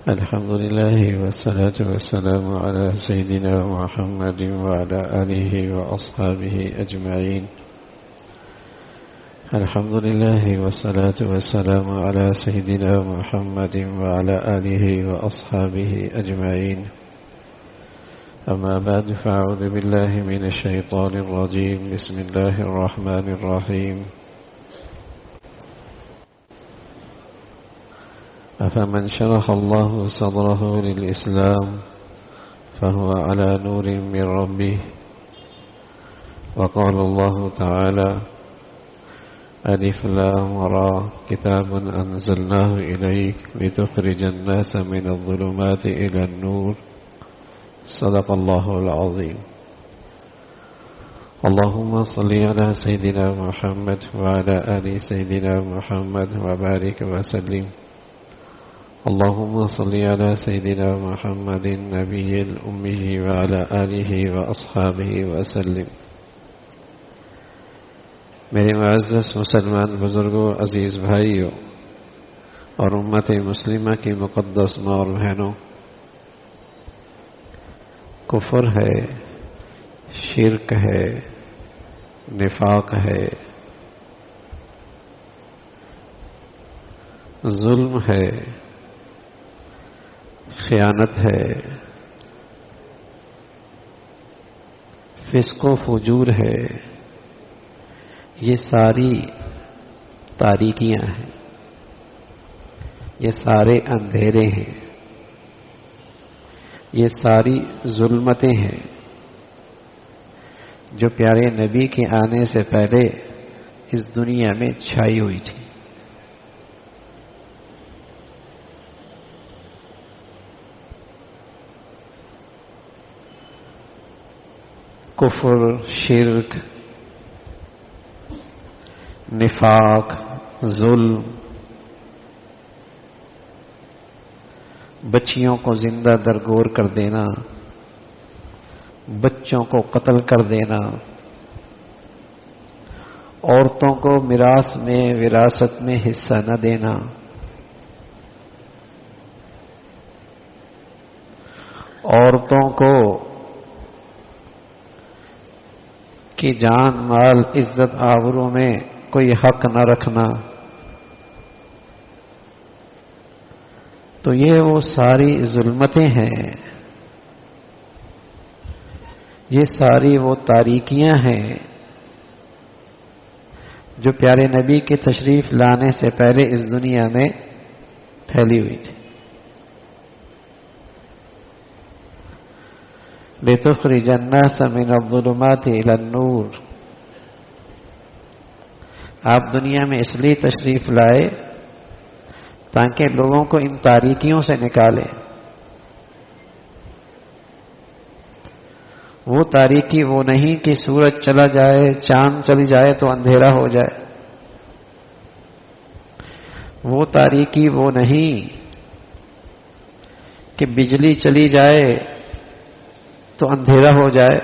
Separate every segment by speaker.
Speaker 1: الحمد لله والصلاة والسلام على سيدنا محمد وعلى آله وأصحابه أجمعين. الحمد لله والصلاة والسلام على سيدنا محمد وعلى آله وأصحابه أجمعين. أما بعد فأعوذ بالله من الشيطان الرجيم. بسم الله الرحمن الرحيم. أفمن شرح الله صدره للإسلام فهو على نور من ربه. وقال الله تعالى: ألف لام را كتاب أنزلناه إليك لتخرج الناس من الظلمات إلى النور. صدق الله العظيم. اللهم صل على سيدنا محمد وعلى آل سيدنا محمد وبارك وسلم. اللهم صل على سيدنا محمد النبي الأمي وعلى آله وأصحابه وسلم. میرے معزز مسلمان بزرگوں، عزیز بھائیوں اور امت مسلمہ کی مقدس ماں اور بہنوں، کفر ہے، شرک ہے، نفاق ہے، ظلم ہے، خیانت ہے، فسق و فجور ہے، یہ ساری تاریکیاں ہیں، یہ سارے اندھیرے ہیں، یہ ساری ظلمتیں ہیں جو پیارے نبی کے آنے سے پہلے اس دنیا میں چھائی ہوئی تھی. کفر، شرک، نفاق، ظلم، بچیوں کو زندہ درگور کر دینا، بچوں کو قتل کر دینا، عورتوں کو میراث میں، وراثت میں حصہ نہ دینا، عورتوں کو کی جان، مال، عزت، آبرو میں کوئی حق نہ رکھنا، تو یہ وہ ساری ظلمتیں ہیں، یہ ساری وہ تاریکیاں ہیں جو پیارے نبی کے تشریف لانے سے پہلے اس دنیا میں پھیلی ہوئی تھی. لِتُخْرِجَ النَّاسَ مِنَ الظُّلُمَاتِ إِلَى النُّورِ. آپ دنیا میں اس لیے تشریف لائے تاکہ لوگوں کو ان تاریکیوں سے نکالے. وہ تاریکی وہ نہیں کہ سورج چلا جائے، چاند چلی جائے تو اندھیرا ہو جائے. وہ تاریکی وہ نہیں کہ بجلی چلی جائے تو اندھیرا ہو جائے.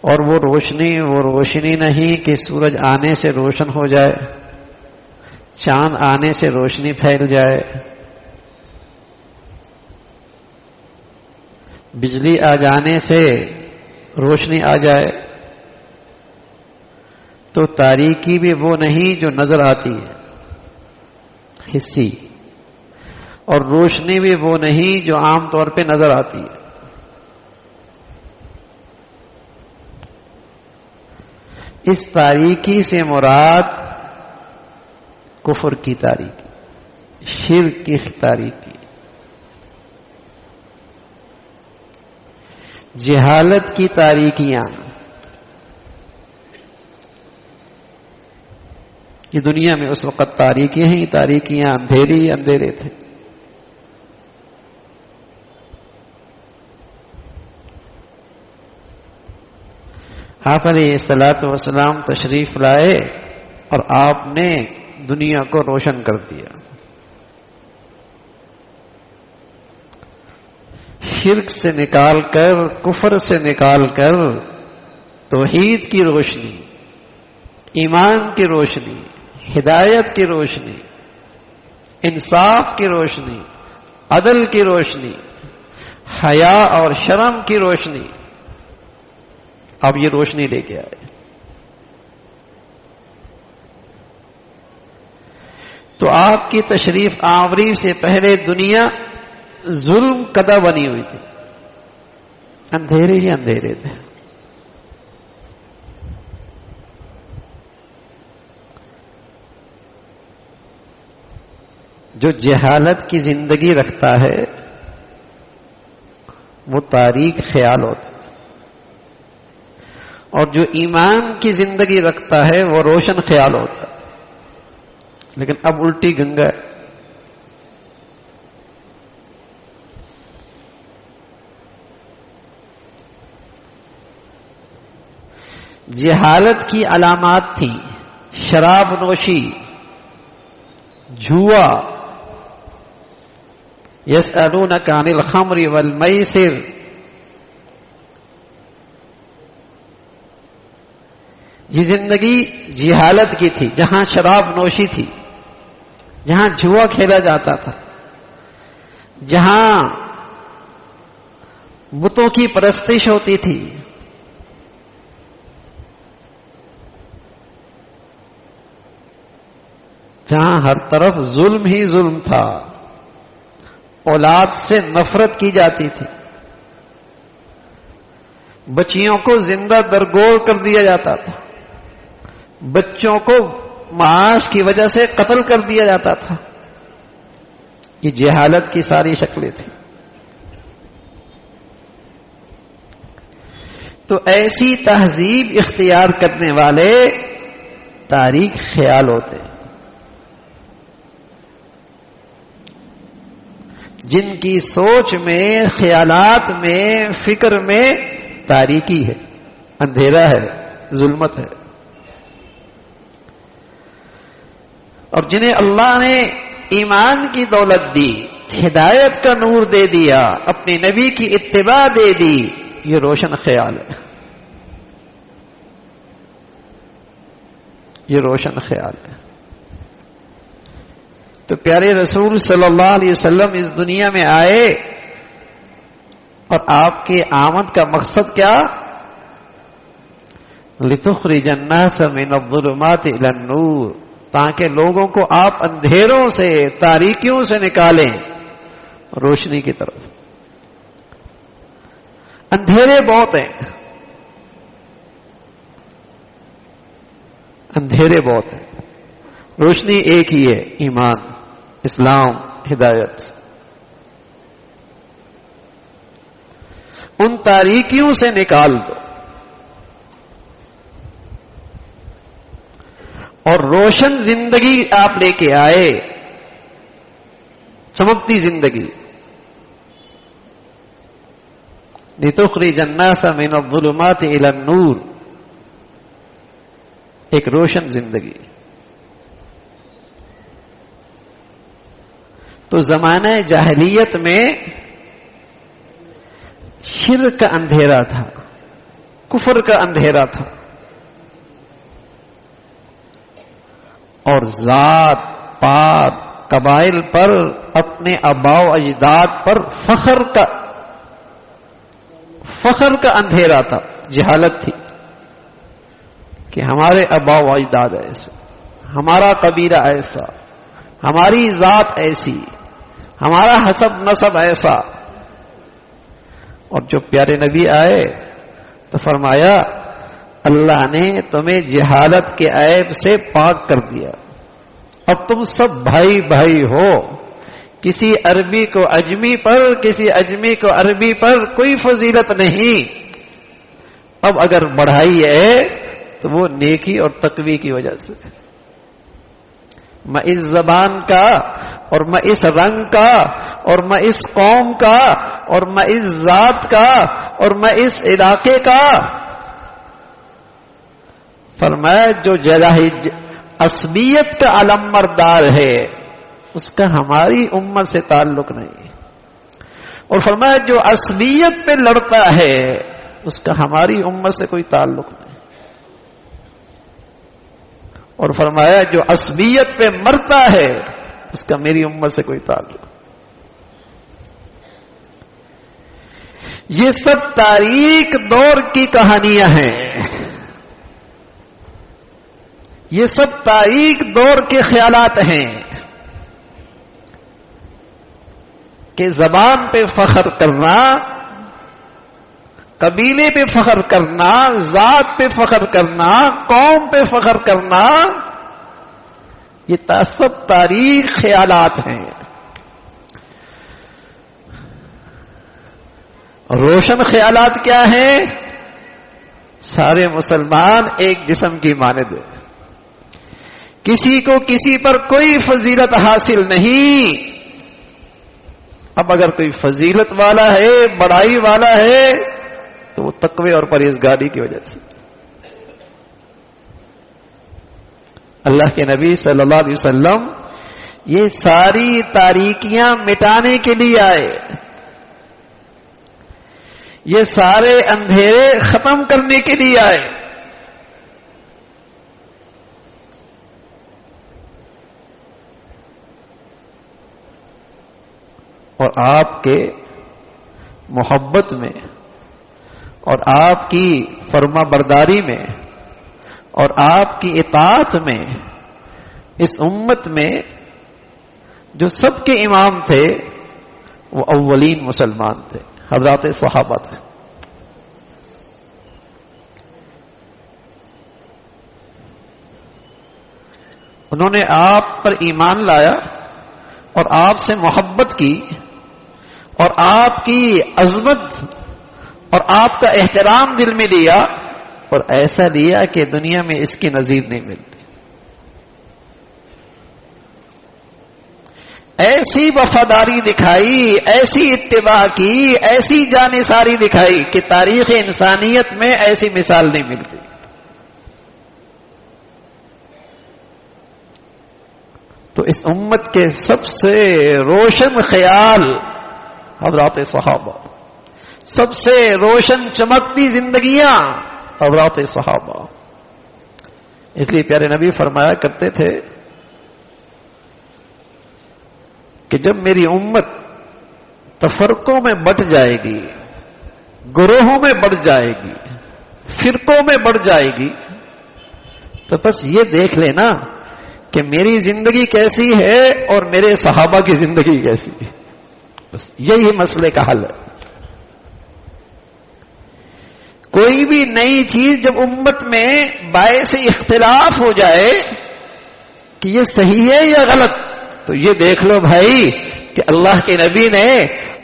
Speaker 1: اور وہ روشنی نہیں کہ سورج آنے سے روشن ہو جائے، چاند آنے سے روشنی پھیل جائے، بجلی آ جانے سے روشنی آ جائے. تو تاریکی بھی وہ نہیں جو نظر آتی ہے، حسی، اور روشنی بھی وہ نہیں جو عام طور پہ نظر آتی ہے. اس تاریکی سے مراد کفر کی تاریکی، شرک کی تاریکی، جہالت کی تاریکیاں. یہ دنیا میں اس وقت تاریکیاں ہیں، تاریکیاں اندھیرے تھے. آپ علیہ الصلوۃ والسلام تشریف لائے اور آپ نے دنیا کو روشن کر دیا. شرک سے نکال کر، کفر سے نکال کر توحید کی روشنی، ایمان کی روشنی، ہدایت کی روشنی، انصاف کی روشنی، عدل کی روشنی، حیا اور شرم کی روشنی، اب یہ روشنی لے کے آئے. تو آپ کی تشریف آوری سے پہلے دنیا ظلم کدہ بنی ہوئی تھی، اندھیرے ہی اندھیرے تھے. جو جہالت کی زندگی رکھتا ہے وہ تاریک خیال ہوتا ہے، اور جو ایمان کی زندگی رکھتا ہے وہ روشن خیال ہوتا ہے. لیکن اب الٹی گنگا ہے. جہالت کی علامات تھی شراب نوشی، جوا، یسألونک عن الخمر والمیسر، یہ زندگی جہالت کی تھی جہاں شراب نوشی تھی، جہاں جوا کھیلا جاتا تھا، جہاں بتوں کی پرستش ہوتی تھی، جہاں ہر طرف ظلم ہی ظلم تھا، اولاد سے نفرت کی جاتی تھی، بچیوں کو زندہ درگور کر دیا جاتا تھا، بچوں کو معاش کی وجہ سے قتل کر دیا جاتا تھا. یہ جہالت کی ساری شکلیں تھیں. تو ایسی تہذیب اختیار کرنے والے تاریک خیال ہوتے ہیں، جن کی سوچ میں، خیالات میں، فکر میں تاریکی ہے، اندھیرا ہے، ظلمت ہے. اور جنہیں اللہ نے ایمان کی دولت دی، ہدایت کا نور دے دیا، اپنے نبی کی اتباع دے دی، یہ روشن خیال ہے، یہ روشن خیال ہے. تو پیارے رسول صلی اللہ علیہ وسلم اس دنیا میں آئے، اور آپ کے آمد کا مقصد کیا؟ لِتُخْرِجَ النَّاسَ مِنَ الظُّلُمَاتِ إِلَى النُّورِ، تاکہ لوگوں کو آپ اندھیروں سے، تاریکیوں سے نکالیں روشنی کی طرف. اندھیرے بہت ہیں، اندھیرے بہت ہیں، روشنی ایک ہی ہے، ایمان، اسلام، ہدایت. ان تاریکیوں سے نکال دو اور روشن زندگی آپ لے کے آئے، چمکتی زندگی. لِتُخْرِجَ النَّاسَ مِنَ الظُّلُمَاتِ إِلَى النُّورِ، ایک روشن زندگی. تو زمانہ جاہلیت میں شرک کا اندھیرا تھا، کفر کا اندھیرا تھا، اور ذات پات قبائل پر، اپنے آباء و اجداد پر فخر کا اندھیرا تھا، جہالت تھی کہ ہمارے آباء و اجداد ایسے، ہمارا قبیلہ ایسا، ہماری ذات ایسی، ہمارا حسب نسب ایسا. اور جو پیارے نبی آئے تو فرمایا اللہ نے تمہیں جہالت کے عیب سے پاک کر دیا، اب تم سب بھائی بھائی ہو، کسی عربی کو اجمی پر، کسی اجمی کو عربی پر کوئی فضیلت نہیں. اب اگر بڑھائی ہے تو وہ نیکی اور تقوی کی وجہ سے. میں اس زبان کا، اور میں اس رنگ کا، اور میں اس قوم کا، اور میں اس ذات کا، اور میں اس علاقے کا. فرمایا جو عصبیت کا علمبردار ہے اس کا ہماری امت سے تعلق نہیں. اور فرمایا جو عصبیت پہ لڑتا ہے اس کا ہماری امت سے کوئی تعلق نہیں. اور فرمایا جو عصبیت پہ مرتا ہے اس کا میری امت سے کوئی تعلق. یہ سب تاریخ دور کی کہانیاں ہیں، یہ سب تاریخ دور کے خیالات ہیں کہ زبان پہ فخر کرنا، قبیلے پہ فخر کرنا، ذات پہ فخر کرنا، قوم پہ فخر کرنا، یہ سب تاریخ خیالات ہیں. روشن خیالات کیا ہیں؟ سارے مسلمان ایک جسم کی مانند ہیں، کسی کو کسی پر کوئی فضیلت حاصل نہیں. اب اگر کوئی فضیلت والا ہے، بڑائی والا ہے، تو وہ تقوی اور پرہیزگاری کی وجہ سے. اللہ کے نبی صلی اللہ علیہ وسلم یہ ساری تاریکیاں مٹانے کے لیے آئے، یہ سارے اندھیرے ختم کرنے کے لیے آئے. اور آپ کے محبت میں اور آپ کی فرما برداری میں اور آپ کی اطاعت میں اس امت میں جو سب کے امام تھے وہ اولین مسلمان تھے، حضرات صحابہ تھے. انہوں نے آپ پر ایمان لایا اور آپ سے محبت کی اور آپ کی عظمت اور آپ کا احترام دل میں لیا، اور ایسا لیا کہ دنیا میں اس کی نظیر نہیں ملتی. ایسی وفاداری دکھائی، ایسی اتباع کی، ایسی جانثاری دکھائی کہ تاریخ انسانیت میں ایسی مثال نہیں ملتی. تو اس امت کے سب سے روشن خیال حضرات صحابہ، سب سے روشن چمکتی زندگیاں حضرات صحابہ. اس لیے پیارے نبی فرمایا کرتے تھے کہ جب میری امت تفرقوں میں بٹ جائے گی، گروہوں میں بٹ جائے گی، فرقوں میں بٹ جائے گی، تو بس یہ دیکھ لینا کہ میری زندگی کیسی ہے اور میرے صحابہ کی زندگی کیسی ہے. بس یہی مسئلے کا حل ہے. کوئی بھی نئی چیز جب امت میں باعث اختلاف ہو جائے کہ یہ صحیح ہے یا غلط، تو یہ دیکھ لو بھائی کہ اللہ کے نبی نے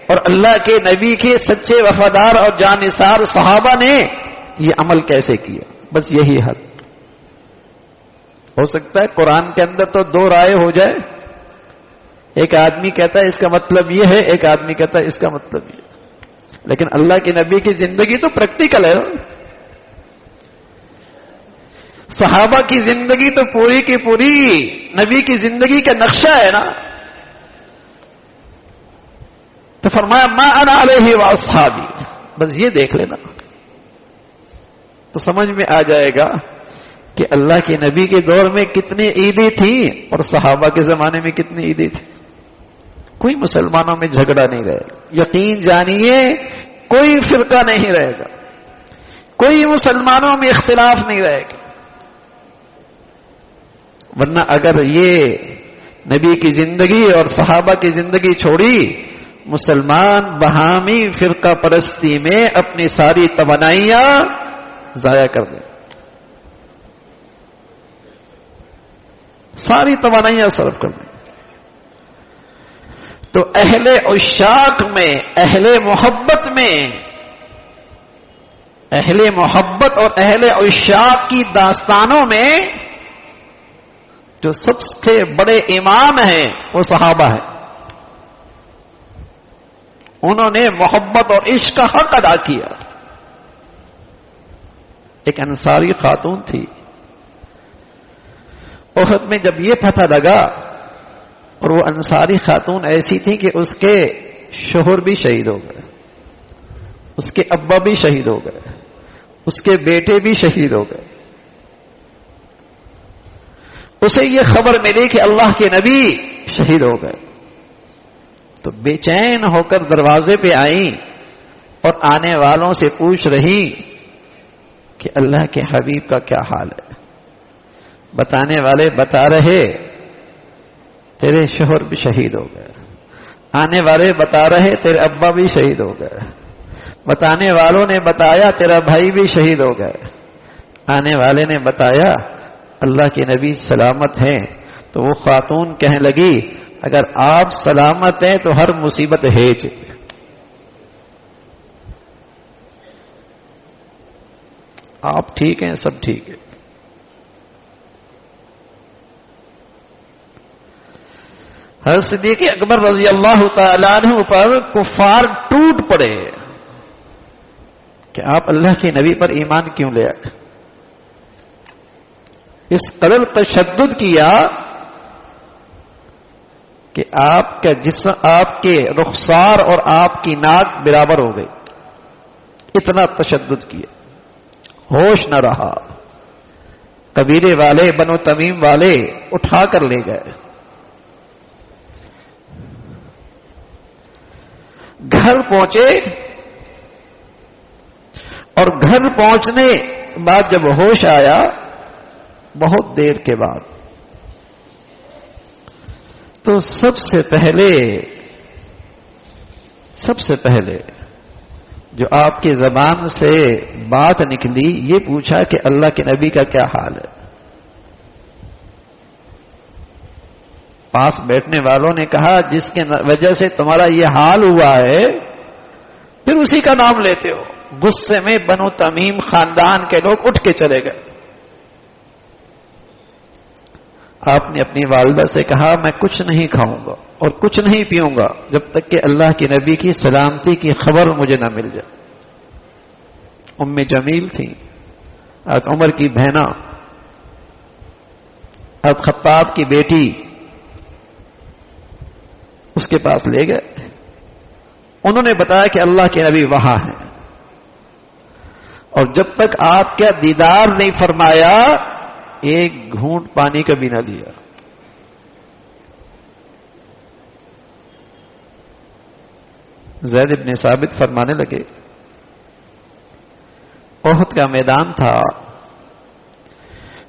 Speaker 1: اور اللہ کے نبی کے سچے وفادار اور جانثار صحابہ نے یہ عمل کیسے کیا. بس یہی حل ہو سکتا ہے. قرآن کے اندر تو دو رائے ہو جائے، ایک آدمی کہتا ہے اس کا مطلب یہ ہے، ایک آدمی کہتا ہے اس کا مطلب یہ ہے. لیکن اللہ کے نبی کی زندگی تو پریکٹیکل ہے. صحابہ کی زندگی تو پوری کی پوری نبی کی زندگی کا نقشہ ہے نا. تو فرمایا ما انا علیہ واصحابی، بس یہ دیکھ لینا تو سمجھ میں آ جائے گا کہ اللہ کے نبی کے دور میں کتنی عیدیں تھیں اور صحابہ کے زمانے میں کتنی عیدیں تھیں. کوئی مسلمانوں میں جھگڑا نہیں رہے گا، یقین جانیے کوئی فرقہ نہیں رہے گا، کوئی مسلمانوں میں اختلاف نہیں رہے گا. ورنہ اگر یہ نبی کی زندگی اور صحابہ کی زندگی چھوڑی، مسلمان بہامی فرقہ پرستی میں اپنی ساری توانائیاں ضائع کر دیں، ساری توانائیاں صرف کر دیں. تو اہل عشاق میں، اہل محبت میں، اہل محبت اور اہل عشاق کی داستانوں میں جو سب سے بڑے امام ہیں وہ صحابہ ہیں. انہوں نے محبت اور عشق کا حق ادا کیا. ایک انصاری خاتون تھی، احد میں جب یہ پتہ لگا، اور وہ انصاری خاتون ایسی تھی کہ اس کے شوہر بھی شہید ہو گئے، اس کے ابا بھی شہید ہو گئے، اس کے بیٹے بھی شہید ہو گئے. اسے یہ خبر ملی کہ اللہ کے نبی شہید ہو گئے. تو بے چین ہو کر دروازے پہ آئیں اور آنے والوں سے پوچھ رہی کہ اللہ کے حبیب کا کیا حال ہے. بتانے والے بتا رہے تیرے شوہر بھی شہید ہو گئے. آنے والے بتا رہے تیرے ابا بھی شہید ہو گئے. بتانے والوں نے بتایا تیرا بھائی بھی شہید ہو گئے. آنے والے نے بتایا اللہ کے نبی سلامت ہیں. تو وہ خاتون کہنے لگی اگر آپ سلامت ہیں تو ہر مصیبت ہے جی. آپ ٹھیک ہیں سب ٹھیک ہے. حضرت صدیق اکبر رضی اللہ تعالیٰ عنہ پر کفار ٹوٹ پڑے کہ آپ اللہ کے نبی پر ایمان کیوں لے آئے. اس قدر تشدد کیا کہ آپ کا جسم آپ کے رخسار اور آپ کی ناک برابر ہو گئی. اتنا تشدد کیا ہوش نہ رہا. قبیلے والے بنو تمیم والے اٹھا کر لے گئے. گھر پہنچے اور گھر پہنچنے بعد جب ہوش آیا بہت دیر کے بعد تو سب سے پہلے جو آپ کی زبان سے بات نکلی یہ پوچھا کہ اللہ کے نبی کا کیا حال ہے. پاس بیٹھنے والوں نے کہا جس کی وجہ سے تمہارا یہ حال ہوا ہے پھر اسی کا نام لیتے ہو. غصے میں بنو تمیم خاندان کے لوگ اٹھ کے چلے گئے. آپ نے اپنی والدہ سے کہا میں کچھ نہیں کھاؤں گا اور کچھ نہیں پیوں گا جب تک کہ اللہ کے نبی کی سلامتی کی خبر مجھے نہ مل جائے. ام جمیل تھی حضرت عمر کی بہنا حضرت خطاب کی بیٹی. اس کے پاس لے گئے. انہوں نے بتایا کہ اللہ کے نبی وہاں ہیں اور جب تک آپ کا دیدار نہیں فرمایا ایک گھونٹ پانی کا بھی نہ لیا. زید بن ثابت فرمانے لگے احد کا میدان تھا.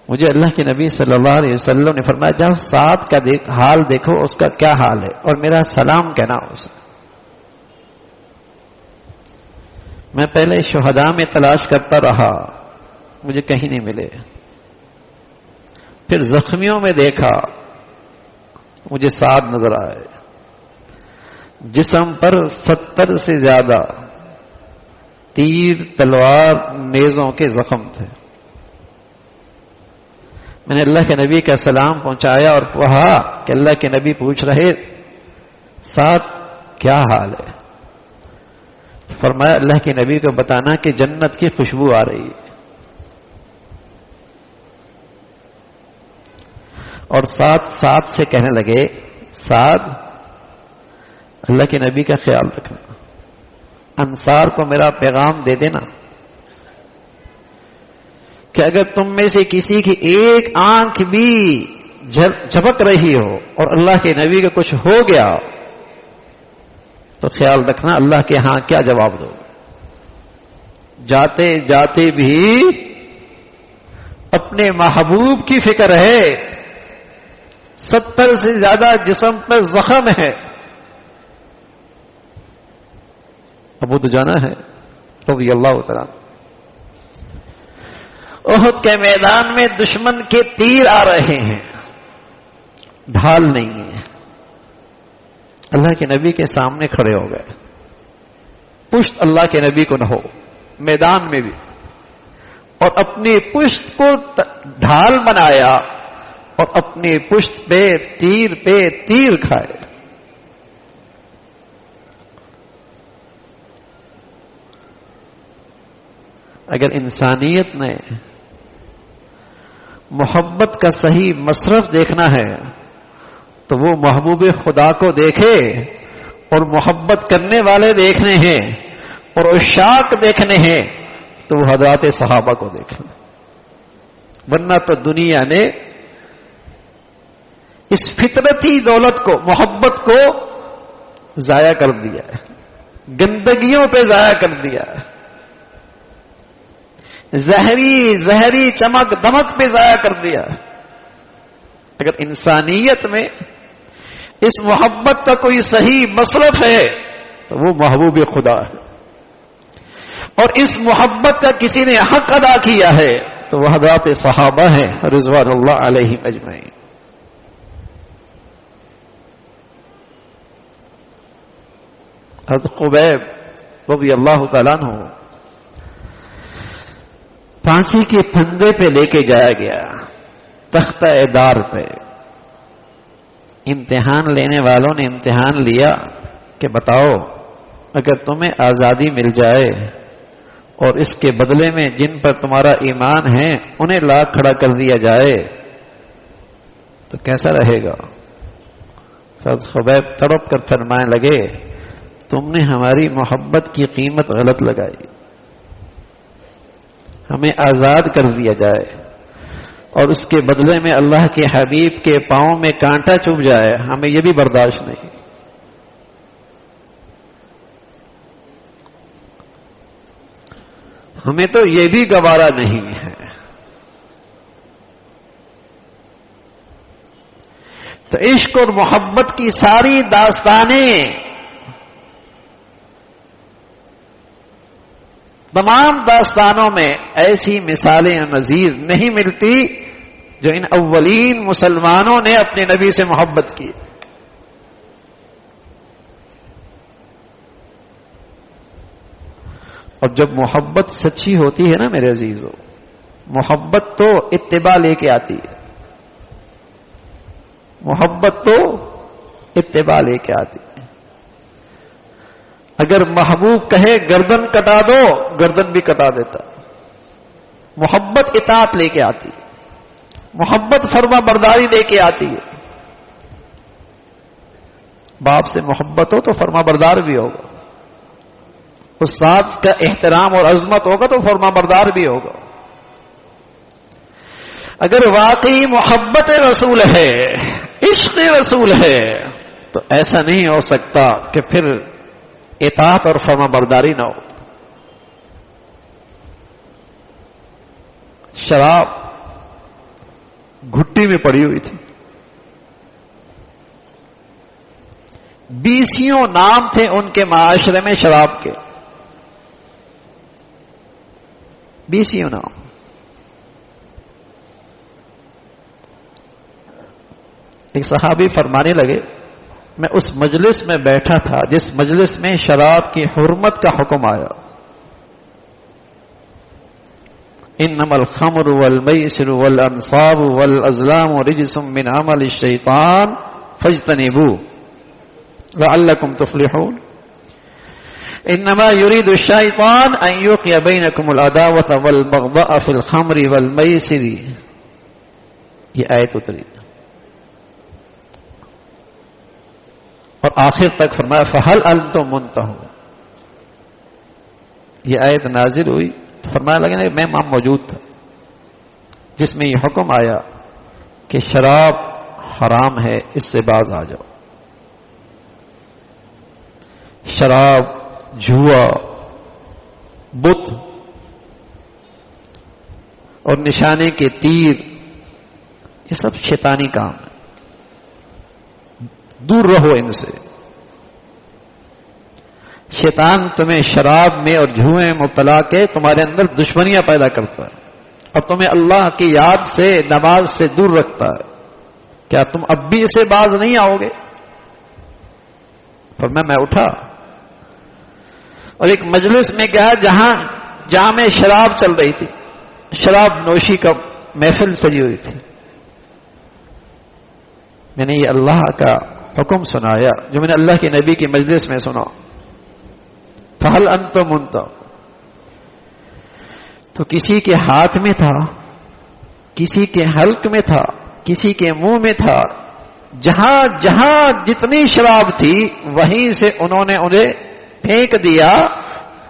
Speaker 1: مجھے اللہ کے نبی صلی اللہ علیہ وسلم نے فرمایا جاؤ سعد کا حال دیکھو اس کا کیا حال ہے اور میرا سلام کہنا اسے. میں پہلے شہداء میں تلاش کرتا رہا مجھے کہیں نہیں ملے. پھر زخمیوں میں دیکھا مجھے سعد نظر آئے. جسم پر 70 سے زیادہ تیر تلوار نیزوں کے زخم تھے. میں نے اللہ کے نبی کا سلام پہنچایا اور کہا کہ اللہ کے نبی پوچھ رہے سعد کیا حال ہے. فرمایا اللہ کے نبی کو بتانا کہ جنت کی خوشبو آ رہی ہے. اور ساتھ سے کہنے لگے سعد اللہ کے نبی کا خیال رکھنا. انصار کو میرا پیغام دے دینا کہ اگر تم میں سے کسی کی ایک آنکھ بھی جھپک رہی ہو اور اللہ کے نبی کا کچھ ہو گیا تو خیال رکھنا اللہ کے ہاں کیا جواب دو. جاتے جاتے بھی اپنے محبوب کی فکر ہے. 70 سے زیادہ جسم پر زخم ہے. ابو دجانہ ہے رضی اللہ تعالی. احد کے میدان میں دشمن کے تیر آ رہے ہیں ڈھال نہیں ہے. اللہ کے نبی کے سامنے کھڑے ہو گئے. پشت اللہ کے نبی کو نہ ہو میدان میں بھی اور اپنی پشت کو ڈھال بنایا اور اپنی پشت پہ تیر کھائے. اگر انسانیت نے محبت کا صحیح مصرف دیکھنا ہے تو وہ محبوب خدا کو دیکھے اور محبت کرنے والے دیکھنے ہیں اور عشاق دیکھنے ہیں تو وہ حضرات صحابہ کو دیکھنا. ورنہ تو دنیا نے اس فطرتی دولت کو، محبت کو ضائع کر دیا ہے، گندگیوں پہ ضائع کر دیا ہے، زہری چمک دمک پہ ضائع کر دیا ہے۔ اگر انسانیت میں اس محبت کا کوئی صحیح مصرف ہے تو وہ محبوب خدا ہے، اور اس محبت کا کسی نے حق ادا کیا ہے تو وہ حضرات صحابہ ہیں رضوان اللہ علیہم اجمعین۔ حضرت خبیب رضی اللہ تعالیٰ عنہ پھانسی کے پھندے پہ لے کے جایا گیا، تختہ دار پہ۔ امتحان لینے والوں نے امتحان لیا کہ بتاؤ اگر تمہیں آزادی مل جائے اور اس کے بدلے میں جن پر تمہارا ایمان ہے انہیں لا کھڑا کر دیا جائے تو کیسا رہے گا؟ حضرت خبیب تڑپ کر فرمانے لگے تم نے ہماری محبت کی قیمت غلط لگائی، ہمیں آزاد کر دیا جائے اور اس کے بدلے میں اللہ کے حبیب کے پاؤں میں کانٹا چبھ جائے، ہمیں یہ بھی برداشت نہیں۔ ہمیں تو یہ بھی گوارا نہیں ہے۔ تو عشق اور محبت کی ساری داستانیں، تمام داستانوں میں ایسی مثالیں نظیر نہیں ملتی جو ان اولین مسلمانوں نے اپنے نبی سے محبت کی۔ اور جب محبت سچی ہوتی ہے نا میرے عزیزو، محبت تو اتباع لے کے آتی ہے، محبت تو اتباع لے کے آتی ہے۔ اگر محبوب کہے گردن کٹا دو، گردن بھی کٹا دیتا۔ محبت اطاعت لے کے آتی ہے، محبت فرما برداری لے کے آتی ہے۔ باپ سے محبت ہو تو فرما بردار بھی ہوگا، استاد کا احترام اور عظمت ہوگا تو فرما بردار بھی ہوگا۔ اگر واقعی محبت رسول ہے، عشق رسول ہے، تو ایسا نہیں ہو سکتا کہ پھر اطاعت اور فرما برداری نہ ہو۔ شراب گھٹی میں پڑی ہوئی تھی، 20 نام تھے ان کے معاشرے میں شراب کے، 20 نام۔ ایک صحابی فرمانے لگے میں اس مجلس میں بیٹھا تھا جس مجلس میں شراب کی حرمت کا حکم آیا۔ انما الخمر والمیسر والانصاب والازلام رجس من عمل الشیطان فاجتنبوه لعلکم تفلحون۔ انما يريد الشیطان ان يوقع بینکم العداوة والبغضاء في الخمر والمیسر۔ یہ آیت اتری اور آخر تک فرمایا فَهَلْ أَنْتُمْ مُنْتَهُونَ۔ یہ آیت نازل ہوئی تو فرمایا لگے میں وہاں موجود تھا جس میں یہ حکم آیا کہ شراب حرام ہے، اس سے باز آ جاؤ۔ شراب، جوا، بت اور نشانے کے تیر، یہ سب شیطانی کام ہے، دور رہو ان سے۔ شیطان تمہیں شراب میں اور جوئے میں مبتلا کے تمہارے اندر دشمنیاں پیدا کرتا ہے اور تمہیں اللہ کی یاد سے، نماز سے دور رکھتا ہے۔ کیا تم اب بھی اسے باز نہیں آؤ گے؟ فرمایا میں اٹھا اور ایک مجلس میں گیا جہاں میں شراب چل رہی تھی، شراب نوشی کا محفل سجی ہوئی تھی۔ میں نے یہ اللہ کا حکم سنایا جو میں نے اللہ کے نبی کی مجلس میں سنا، فَهَلْ أَنْتُمْ مُنْتَهُونَ۔ تو کسی کے ہاتھ میں تھا، کسی کے حلق میں تھا، کسی کے منہ میں تھا، جہاں جہاں جتنی شراب تھی وہیں سے انہوں نے انہیں پھینک دیا،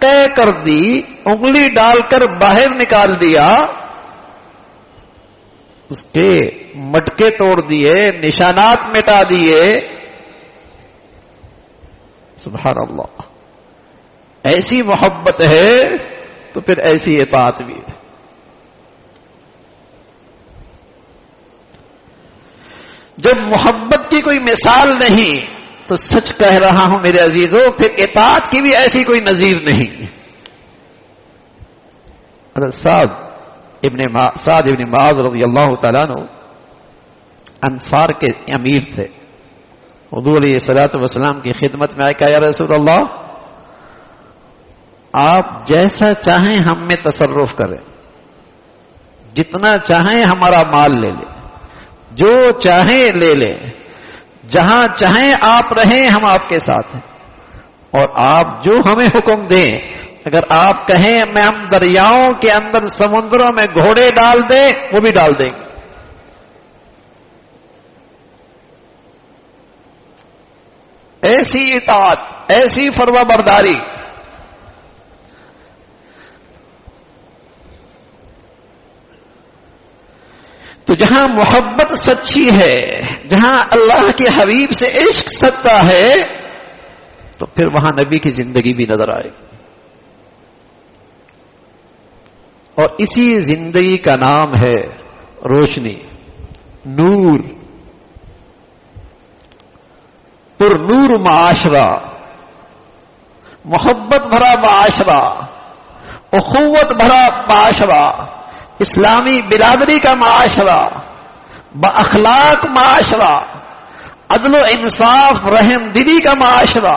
Speaker 1: طے کر دی، انگلی ڈال کر باہر نکال دیا۔ اس کے مٹکے توڑ دیے، نشانات مٹا دیے. سبحان اللہ. ایسی محبت ہے تو پھر ایسی اطاعت بھی ہے. جب محبت کی کوئی مثال نہیں تو سچ کہہ رہا ہوں میرے عزیزوں، پھر اطاعت کی بھی ایسی کوئی نظیر نہیں. سعد ابن معاذ رضی اللہ تعالیٰ عنہ انصار کے امیر تھے. حضور علیہ الصلوۃ والسلام کی خدمت میں آئے، کہا یا رسول اللہ آپ جیسا چاہیں ہم میں تصرف کریں، جتنا چاہیں ہمارا مال لے لیں، جو چاہیں لے لیں، جہاں چاہیں آپ رہیں ہم آپ کے ساتھ ہیں، اور آپ جو ہمیں حکم دیں، اگر آپ کہیں میں ہم دریاؤں کے اندر سمندروں میں گھوڑے ڈال دیں وہ بھی ڈال دیں گے. ایسی اطاعت، ایسی فرما برداری. تو جہاں محبت سچی ہے، جہاں اللہ کے حبیب سے عشق سچا ہے، تو پھر وہاں نبی کی زندگی بھی نظر آئے. اور اسی زندگی کا نام ہے روشنی، نور، پر نور معاشرہ، محبت بھرا معاشرہ، اخوت بھرا معاشرہ، اسلامی برادری کا معاشرہ، باخلاق معاشرہ، عدل و انصاف رحم دلی کا معاشرہ،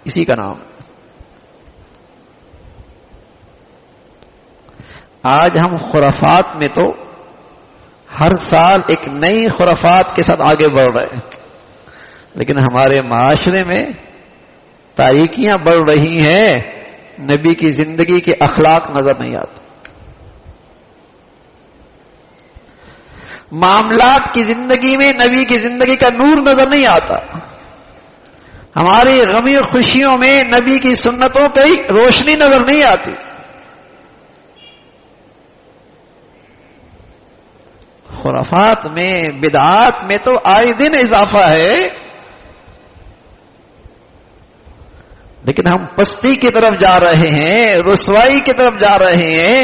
Speaker 1: اسی کا نام. آج ہم خرافات میں تو ہر سال ایک نئی خرافات کے ساتھ آگے بڑھ رہے ہیں، لیکن ہمارے معاشرے میں تاریکیاں بڑھ رہی ہیں، نبی کی زندگی کے اخلاق نظر نہیں آتے، معاملات کی زندگی میں نبی کی زندگی کا نور نظر نہیں آتا، ہماری غمی اور خوشیوں میں نبی کی سنتوں کی روشنی نظر نہیں آتی. خرافات میں، بدعات میں تو آئے دن اضافہ ہے، لیکن ہم پستی کی طرف جا رہے ہیں، رسوائی کی طرف جا رہے ہیں،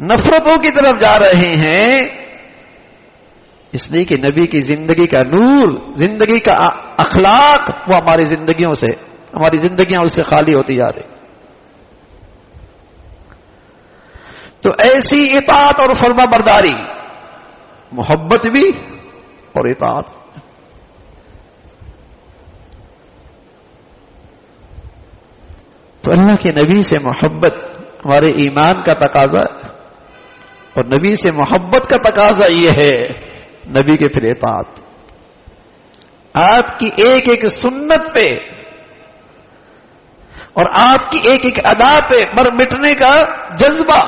Speaker 1: نفرتوں کی طرف جا رہے ہیں، اس لیے کہ نبی کی زندگی کا نور، زندگی کا اخلاق وہ ہماری زندگیاں اس سے خالی ہوتی جا رہی. تو ایسی اطاعت اور فرما برداری، محبت بھی اور اطاعت. تو اللہ کے نبی سے محبت ہمارے ایمان کا تقاضا ہے، اور نبی سے محبت کا تقاضا یہ ہے نبی کے پھر اطاعت. آپ کی ایک ایک سنت پہ اور آپ کی ایک ایک ادا پہ مر مٹنے کا جذبہ.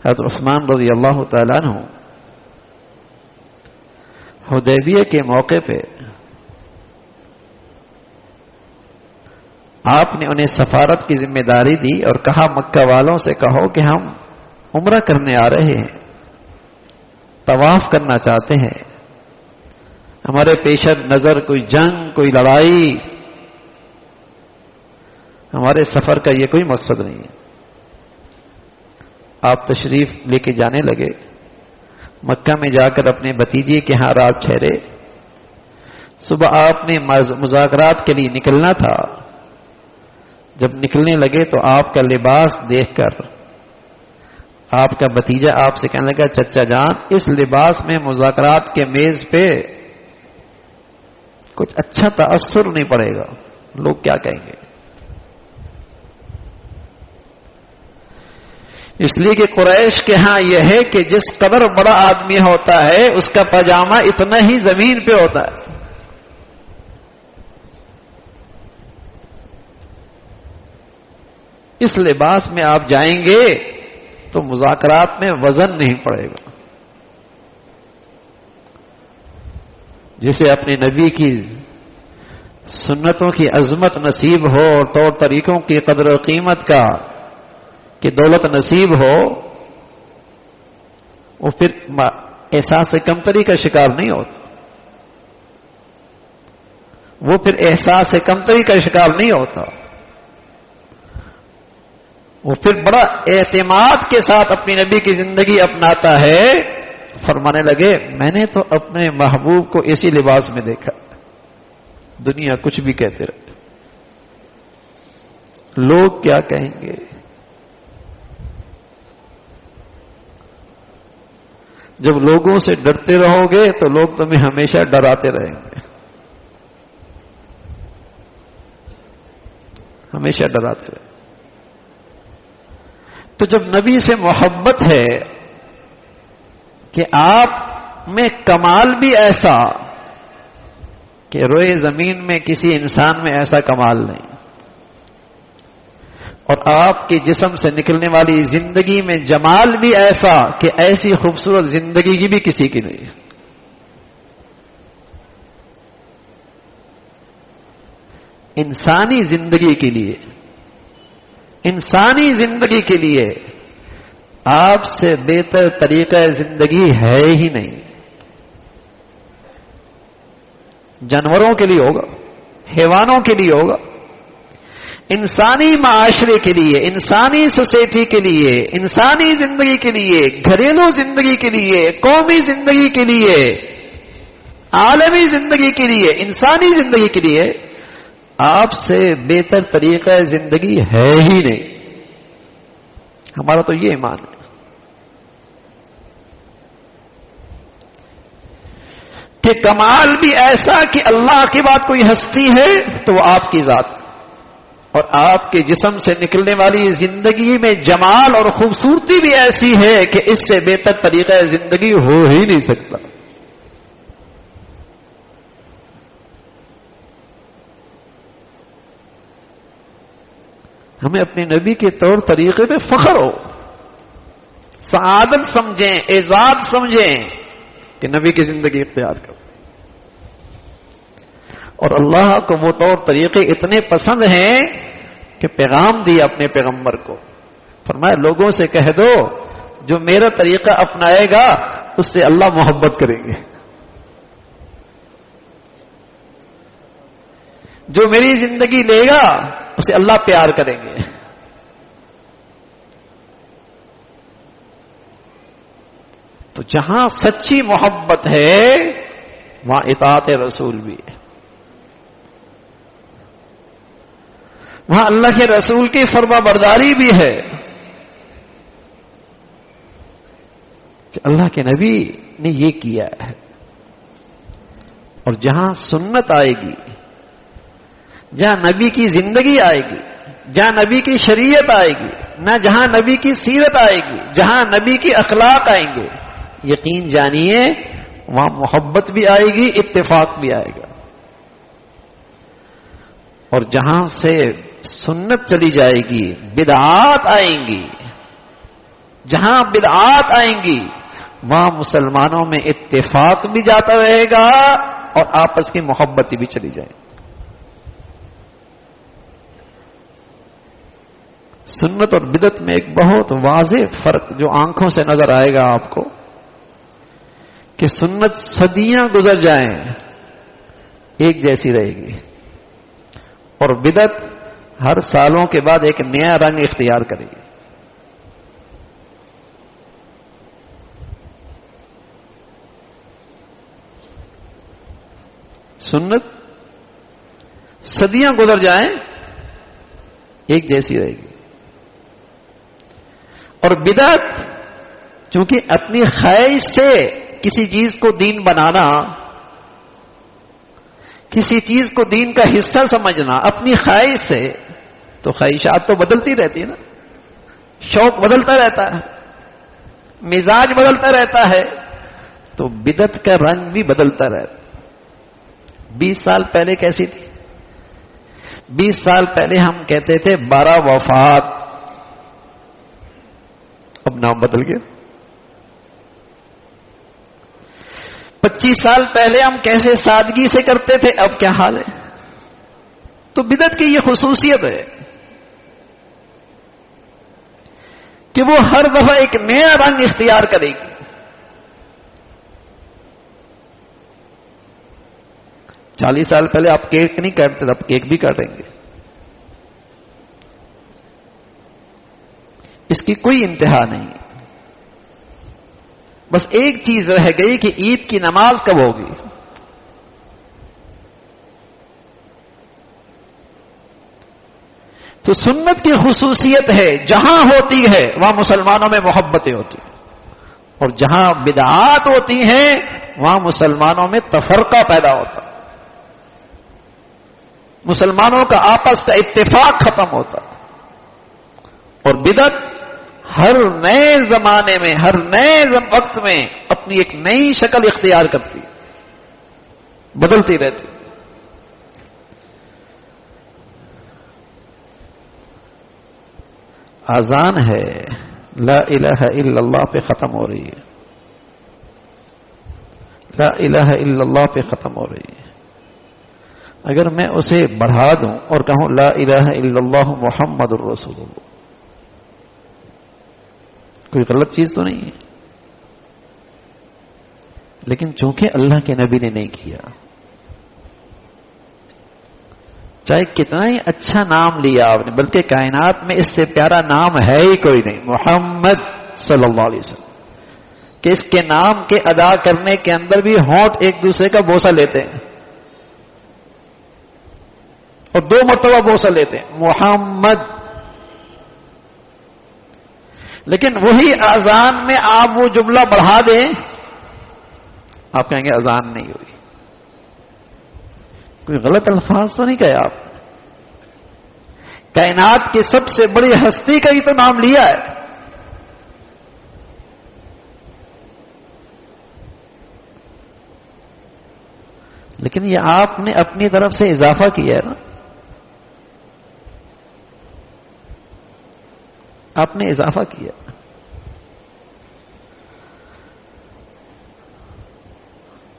Speaker 1: حضرت عثمان رضی اللہ تعالیٰ عنہ حدیبیہ کے موقع پہ آپ نے انہیں سفارت کی ذمہ داری دی اور کہا مکہ والوں سے کہو کہ ہم عمرہ کرنے آ رہے ہیں، طواف کرنا چاہتے ہیں، ہمارے پیش نظر کوئی جنگ، کوئی لڑائی، ہمارے سفر کا یہ کوئی مقصد نہیں ہے. آپ تشریف لے کے جانے لگے، مکہ میں جا کر اپنے بھتیجے کے ہاں رات ٹھہرے. صبح آپ نے مذاکرات کے لیے نکلنا تھا. جب نکلنے لگے تو آپ کا لباس دیکھ کر آپ کا بھتیجا آپ سے کہنے لگا چچا جان اس لباس میں مذاکرات کے میز پہ کچھ اچھا تاثر نہیں پڑے گا، لوگ کیا کہیں گے. اس لیے کہ قریش کے ہاں یہ ہے کہ جس قدر بڑا آدمی ہوتا ہے اس کا پاجامہ اتنا ہی زمین پہ ہوتا ہے. اس لباس میں آپ جائیں گے تو مذاکرات میں وزن نہیں پڑے گا. جسے اپنے نبی کی سنتوں کی عظمت نصیب ہو اور طور طریقوں کی قدر و قیمت کا کہ دولت نصیب ہو، وہ پھر احساس کمتری کا شکار نہیں ہوتا، وہ پھر احساس کمتری کا شکار نہیں ہوتا، وہ پھر بڑا اعتماد کے ساتھ اپنی نبی کی زندگی اپناتا ہے۔ فرمانے لگے میں نے تو اپنے محبوب کو اسی لباس میں دیکھا، دنیا کچھ بھی کہتے رہے، لوگ کیا کہیں گے، جب لوگوں سے ڈرتے رہو گے تو لوگ تمہیں ہمیشہ ڈراتے رہیں گے، ہمیشہ ڈراتے رہیں گے۔ تو جب نبی سے محبت ہے کہ آپ میں کمال بھی ایسا کہ روئے زمین میں کسی انسان میں ایسا کمال نہیں، اور آپ کے جسم سے نکلنے والی زندگی میں جمال بھی ایسا کہ ایسی خوبصورت زندگی کی بھی کسی کی نہیں۔ انسانی زندگی کے لیے، انسانی زندگی کے لیے آپ سے بہتر طریقہ زندگی ہے ہی نہیں۔ جانوروں کے لیے ہوگا، حیوانوں کے لیے ہوگا، انسانی معاشرے کے لیے، انسانی سوسائٹی کے لیے، انسانی زندگی کے لیے، گھریلو زندگی کے لیے، قومی زندگی کے لیے، عالمی زندگی کے لیے، انسانی زندگی کے لیے آپ سے بہتر طریقہ زندگی ہے ہی نہیں۔ ہمارا تو یہ ایمان ہے کہ کمال بھی ایسا کہ اللہ کے بعد کوئی ہستی ہے تو وہ آپ کی ذات، اور آپ کے جسم سے نکلنے والی زندگی میں جمال اور خوبصورتی بھی ایسی ہے کہ اس سے بہتر طریقہ زندگی ہو ہی نہیں سکتا۔ ہمیں اپنے نبی کے طور طریقے پہ فخر ہو، سعادت سمجھیں، اعزاز سمجھیں کہ نبی کی زندگی اختیار کرو۔ اور اللہ کو وہ طور طریقے اتنے پسند ہیں کہ پیغام دیا اپنے پیغمبر کو، فرمایا لوگوں سے کہہ دو جو میرا طریقہ اپنائے گا اس سے اللہ محبت کریں گے، جو میری زندگی لے گا اسے اللہ پیار کریں گے۔ تو جہاں سچی محبت ہے وہاں اطاعت رسول بھی ہے، وہاں اللہ کے رسول کی فرما برداری بھی ہے کہ اللہ کے نبی نے یہ کیا ہے۔ اور جہاں سنت آئے گی، جہاں نبی کی زندگی آئے گی، جہاں نبی کی شریعت آئے گی، نہ جہاں نبی کی سیرت آئے گی، جہاں نبی کی اخلاق آئیں گے، یقین جانیے وہاں محبت بھی آئے گی، اتفاق بھی آئے گا۔ اور جہاں سے سنت چلی جائے گی، بدعات آئیں گی، جہاں بدعات آئیں گی وہاں مسلمانوں میں اتفاق بھی جاتا رہے گا اور آپس کی محبت بھی چلی جائے گی۔ سنت اور بدعت میں ایک بہت واضح فرق جو آنکھوں سے نظر آئے گا آپ کو کہ سنت صدیاں گزر جائیں ایک جیسی رہے گی، اور بدعت ہر سالوں کے بعد ایک نیا رنگ اختیار کرے گی۔ سنت صدیاں گزر جائیں ایک جیسی رہے گی، اور بدعت چونکہ اپنی خواہش سے کسی چیز کو دین بنانا، کسی چیز کو دین کا حصہ سمجھنا اپنی خواہش سے، تو خواہشات تو بدلتی رہتی ہے نا، شوق بدلتا رہتا ہے، مزاج بدلتا رہتا ہے، تو بدعت کا رنگ بھی بدلتا رہتا ہے۔ 20 سال پہلے کیسی تھی؟ 20 سال پہلے ہم کہتے تھے 12 وفات، اب نام بدل گیا۔ 25 سال پہلے ہم کیسے سادگی سے کرتے تھے، اب کیا حال ہے؟
Speaker 2: تو بدعت کی یہ خصوصیت ہے کہ وہ ہر دفعہ ایک نیا رنگ اختیار کرے گی. 40 سال پہلے آپ کیک نہیں کاٹتے تھے، اب کیک بھی کاٹیں گے. اس کی کوئی انتہا نہیں. بس ایک چیز رہ گئی کہ عید کی نماز کب ہوگی. تو سنت کی خصوصیت ہے جہاں ہوتی ہے وہاں مسلمانوں میں محبتیں ہوتی ہیں، اور جہاں بدعات ہوتی ہیں وہاں مسلمانوں میں تفرقہ پیدا ہوتا ہے، مسلمانوں کا آپس کا اتفاق ختم ہوتا ہے. اور بدعت ہر نئے زمانے میں، ہر نئے وقت میں اپنی ایک نئی شکل اختیار کرتی، بدلتی رہتی. اذان ہے لا الہ الا اللہ پہ ختم ہو رہی ہے، لا الہ الا اللہ پہ ختم ہو رہی ہے. اگر میں اسے بڑھا دوں اور کہوں لا الہ الا اللہ محمد الرسول اللہ، کوئی غلط چیز تو نہیں ہے، لیکن چونکہ اللہ کے نبی نے نہیں کیا، چاہے کتنا ہی اچھا نام لیا آپ نے، بلکہ کائنات میں اس سے پیارا نام ہے ہی کوئی نہیں، محمد صلی اللہ علیہ وسلم، کہ اس کے نام کے ادا کرنے کے اندر بھی ہونٹ ایک دوسرے کا بوسہ لیتے ہیں اور 2 مرتبہ بوسہ لیتے ہیں محمد. لیکن وہی اذان میں آپ وہ جملہ بڑھا دیں، آپ کہیں گے اذان نہیں ہوئی. کوئی غلط الفاظ تو نہیں کہے آپ؟ کائنات کی سب سے بڑی ہستی کا ہی تو نام لیا ہے. لیکن یہ آپ نے اپنی طرف سے اضافہ کیا ہے نا، آپ نے اضافہ کیا.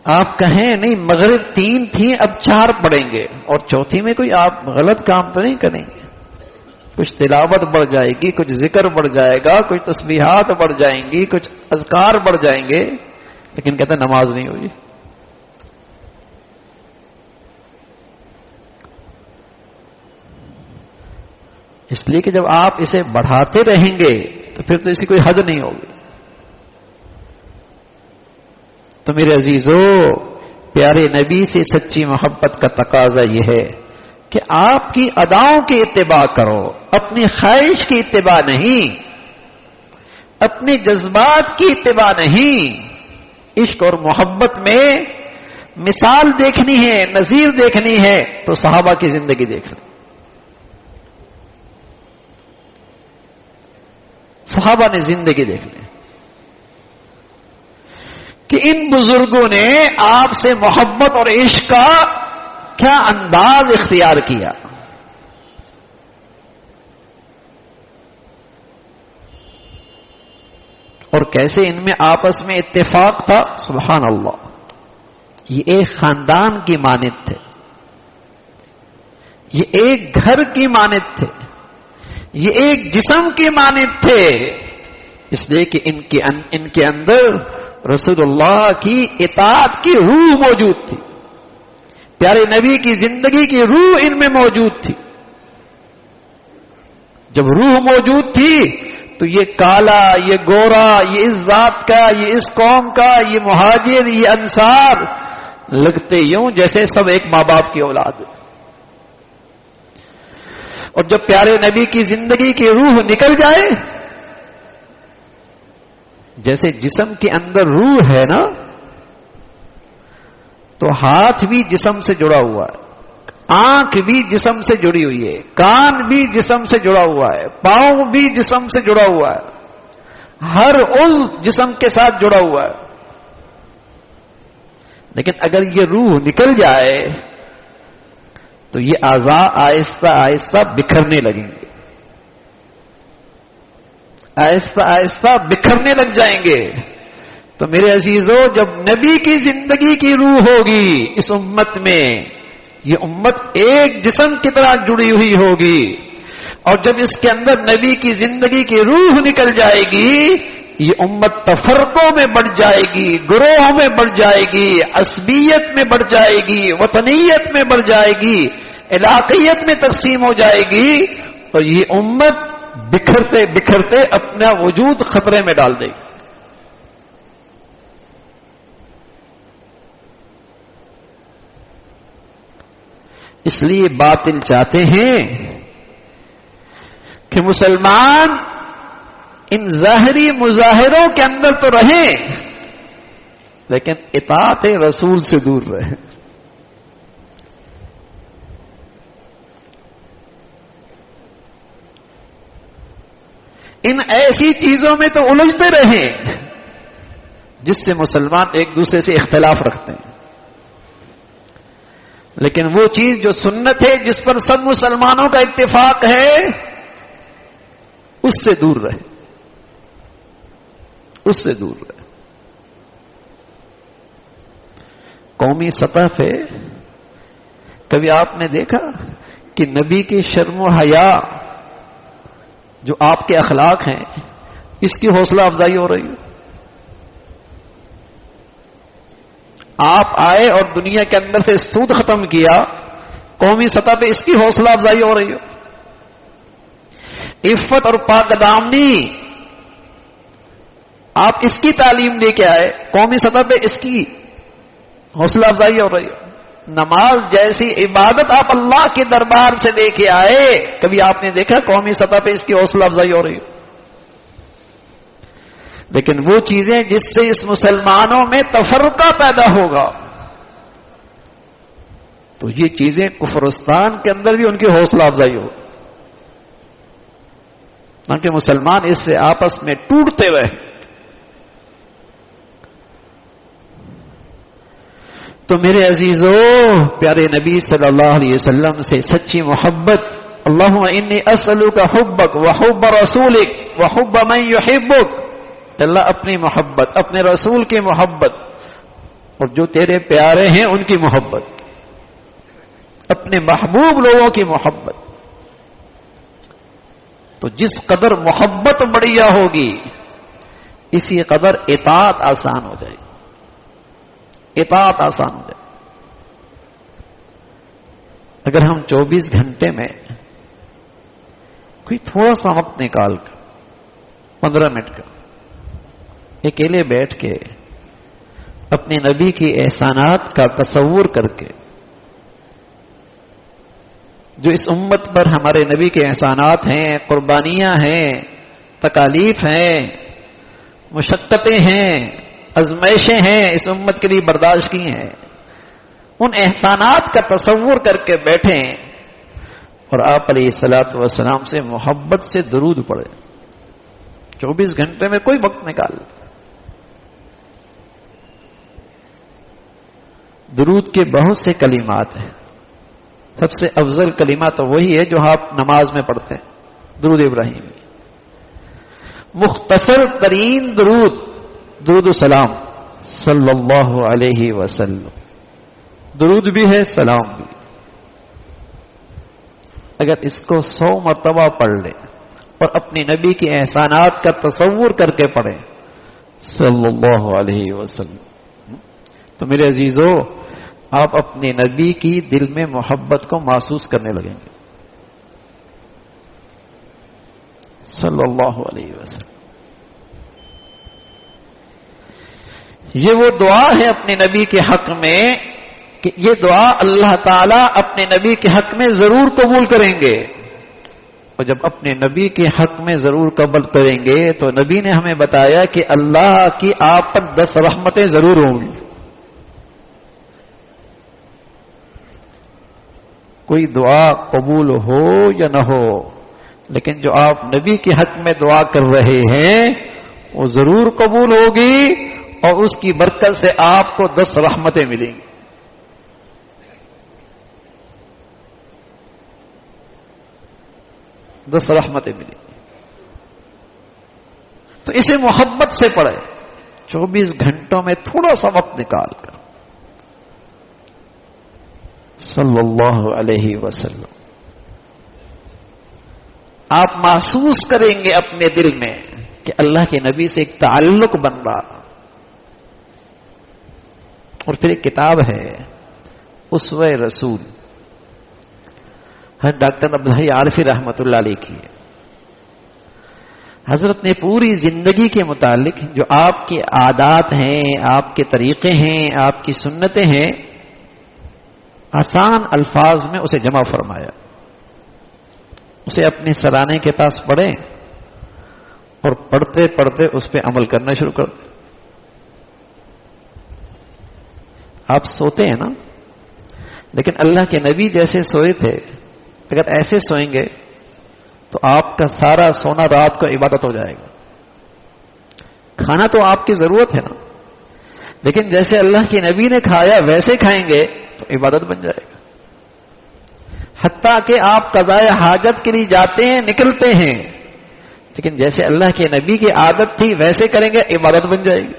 Speaker 2: آپ کہیں نہیں مغرب 3 تھی اب 4 پڑھیں گے، اور چوتھی میں کوئی آپ غلط کام تو نہیں کریں گے. کچھ تلاوت بڑھ جائے گی، کچھ ذکر بڑھ جائے گا، کچھ تسبیحات بڑھ جائیں گی، کچھ اذکار بڑھ جائیں گے، لیکن کہتے ہیں نماز نہیں ہوئی. اس لیے کہ جب آپ اسے بڑھاتے رہیں گے تو پھر تو اسی کوئی حد نہیں ہوگی. تو میرے عزیزو، پیارے نبی سے سچی محبت کا تقاضا یہ ہے کہ آپ کی اداؤں کی اتباع کرو، اپنی خواہش کی اتباع نہیں، اپنے جذبات کی اتباع نہیں. عشق اور محبت میں مثال دیکھنی ہے، نظیر دیکھنی ہے تو صحابہ کی زندگی دیکھ لیں. صحابہ نے زندگی دیکھ لی کہ ان بزرگوں نے آپ سے محبت اور عشق کا کیا انداز اختیار کیا. اور کیسے ان میں آپس میں اتفاق تھا. سبحان اللہ، یہ ایک خاندان کی مانند تھے، یہ ایک گھر کی مانند تھے، یہ ایک جسم کی مانند تھے. اس لیے کہ ان کے اندر رسول اللہ کی اطاعت کی روح موجود تھی، پیارے نبی کی زندگی کی روح ان میں موجود تھی. جب روح موجود تھی تو یہ کالا، یہ گورا، یہ اس ذات کا، یہ اس قوم کا، یہ مہاجر، یہ انصار لگتے یوں جیسے سب ایک ماں باپ کی اولاد. اور جب پیارے نبی کی زندگی کی روح نکل جائے، جیسے جسم کے اندر روح ہے نا، تو ہاتھ بھی جسم سے جڑا ہوا ہے، آنکھ بھی جسم سے جڑی ہوئی ہے، کان بھی جسم سے جڑا ہوا ہے، پاؤں بھی جسم سے جڑا ہوا ہے، ہر عضو جسم کے ساتھ جڑا ہوا ہے. لیکن اگر یہ روح نکل جائے تو یہ اعضاء آہستہ آہستہ بکھرنے لگیں گے، آہستہ آہستہ بکھرنے لگ جائیں گے. تو میرے عزیزو، جب نبی کی زندگی کی روح ہوگی اس امت میں یہ امت ایک جسم کی طرح جڑی ہوئی ہوگی، اور جب اس کے اندر نبی کی زندگی کی روح نکل جائے گی، یہ امت تفرقوں میں بڑھ جائے گی، گروہوں میں بڑھ جائے گی، عصبیت میں بڑھ جائے گی، وطنیت میں بڑھ جائے گی، علاقیت میں تقسیم ہو جائے گی، اور یہ امت بکھرتے بکھرتے اپنا وجود خطرے میں ڈال دے گی۔ اس لیے باطل چاہتے ہیں کہ مسلمان ان ظاہری مظاہروں کے اندر تو رہیں لیکن اطاعت رسول سے دور رہیں۔ ان ایسی چیزوں میں تو الجھتے رہیں جس سے مسلمان ایک دوسرے سے اختلاف رکھتے ہیں، لیکن وہ چیز جو سنت ہے، جس پر سب مسلمانوں کا اتفاق ہے، اس سے دور رہے، اس سے دور رہے۔ قومی سطح پہ کبھی آپ نے دیکھا کہ نبی کی شرم و حیا جو آپ کے اخلاق ہیں، اس کی حوصلہ افزائی ہو رہی ہے؟ آپ آئے اور دنیا کے اندر سے سود ختم کیا، قومی سطح پہ اس کی حوصلہ افزائی ہو رہی ہے؟ عفت اور پاک دامنی آپ اس کی تعلیم دے کے آئے، قومی سطح پہ اس کی حوصلہ افزائی ہو رہی ہے۔ نماز جیسی عبادت آپ اللہ کے دربار سے دے کے آئے، کبھی آپ نے دیکھا قومی سطح پہ اس کی حوصلہ افزائی ہو رہی ہے؟ لیکن وہ چیزیں جس سے اس مسلمانوں میں تفرقہ پیدا ہوگا، تو یہ چیزیں کفرستان کے اندر بھی ان کی حوصلہ افزائی ہو، تاکہ مسلمان اس سے آپس میں ٹوٹتے رہے۔ تو میرے عزیزو، پیارے نبی صلی اللہ علیہ وسلم سے سچی محبت، اللہم انی اسألک حبک وحب رسولک وحب من یحبک، اللہ اپنی محبت، اپنے رسول کی محبت، اور جو تیرے پیارے ہیں ان کی محبت، اپنے محبوب لوگوں کی محبت۔ تو جس قدر محبت بڑھیا ہوگی، اسی قدر اطاعت آسان ہو جائے گی، اطاعت آسان ہو جائے۔ اگر ہم 24 گھنٹے میں کوئی تھوڑا سا وقت نکال کر 15 منٹ کا اکیلے بیٹھ کے اپنے نبی کی احسانات کا تصور کر کے، جو اس امت پر ہمارے نبی کے احسانات ہیں، قربانیاں ہیں، تکالیف ہیں، مشقتیں ہیں، آزمائشیں ہیں، اس امت کے لیے برداشت کی ہیں، ان احسانات کا تصور کر کے بیٹھیں اور آپ علیہ الصلوۃ والسلام سے محبت سے درود پڑھیں۔ 24 گھنٹے میں کوئی وقت نکال۔ درود کے بہت سے کلمات ہیں، سب سے افضل کلمہ تو وہی ہے جو آپ نماز میں پڑھتے ہیں، درود ابراہیمی۔ مختصر ترین درود، درود السلام صلی اللہ علیہ وسلم، درود بھی ہے، سلام بھی۔ اگر اس کو 100 مرتبہ پڑھ لیں اور اپنی نبی کے احسانات کا تصور کر کے پڑھیں صلی اللہ علیہ وسلم، تو میرے عزیزو، آپ اپنے نبی کی دل میں محبت کو محسوس کرنے لگیں گے صلی اللہ علیہ وسلم۔ یہ وہ دعا ہے اپنے نبی کے حق میں کہ یہ دعا اللہ تعالیٰ اپنے نبی کے حق میں ضرور قبول کریں گے، اور جب اپنے نبی کے حق میں ضرور قبول کریں گے تو نبی نے ہمیں بتایا کہ اللہ کی آپ پر 10 رحمتیں ضرور ہوں گی۔ کوئی دعا قبول ہو یا نہ ہو، لیکن جو آپ نبی کے حق میں دعا کر رہے ہیں وہ ضرور قبول ہوگی، اور اس کی برکت سے آپ کو 10 رحمتیں ملیں گی۔ دس رحمتیں ملیں گی۔ تو اسے محبت سے پڑھے، 24 گھنٹوں میں تھوڑا سا وقت نکال کر صلی اللہ علیہ وسلم. آپ محسوس کریں گے اپنے دل میں کہ اللہ کے نبی سے ایک تعلق بن رہا. اور پھر ایک کتاب ہے اسوہ رسول، ڈاکٹر عبدالحی عارفی رحمۃ اللہ علیہ کی. حضرت نے پوری زندگی کے متعلق جو آپ کے عادات ہیں، آپ کے طریقے ہیں، آپ کی سنتیں ہیں، آسان الفاظ میں اسے جمع فرمایا. اسے اپنے سرانے کے پاس پڑھیں اور پڑھتے پڑھتے اس پہ عمل کرنا شروع کر دیں. آپ سوتے ہیں نا، لیکن اللہ کے نبی جیسے سوئے تھے، اگر ایسے سوئیں گے تو آپ کا سارا سونا رات کو عبادت ہو جائے گا. کھانا تو آپ کی ضرورت ہے نا، لیکن جیسے اللہ کے نبی نے کھایا ویسے کھائیں گے تو عبادت بن جائے گا. حتیٰ کہ آپ قضاء حاجت کے لیے جاتے ہیں، نکلتے ہیں، لیکن جیسے اللہ کے نبی کی عادت تھی ویسے کریں گے، عبادت بن جائے گی.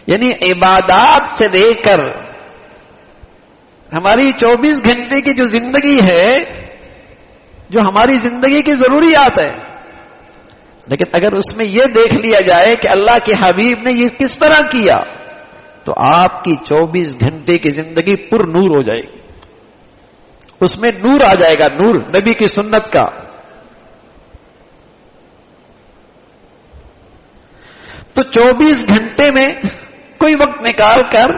Speaker 2: یعنی عبادات سے لے کر ہماری 24 گھنٹے کی جو زندگی ہے، جو ہماری زندگی کی ضروریات ہے، لیکن اگر اس میں یہ دیکھ لیا جائے کہ اللہ کے حبیب نے یہ کس طرح کیا، تو آپ کی 24 گھنٹے کی زندگی پر نور ہو جائے گی. اس میں نور آ جائے گا، نور نبی کی سنت کا. تو 24 گھنٹے میں کوئی وقت نکال کر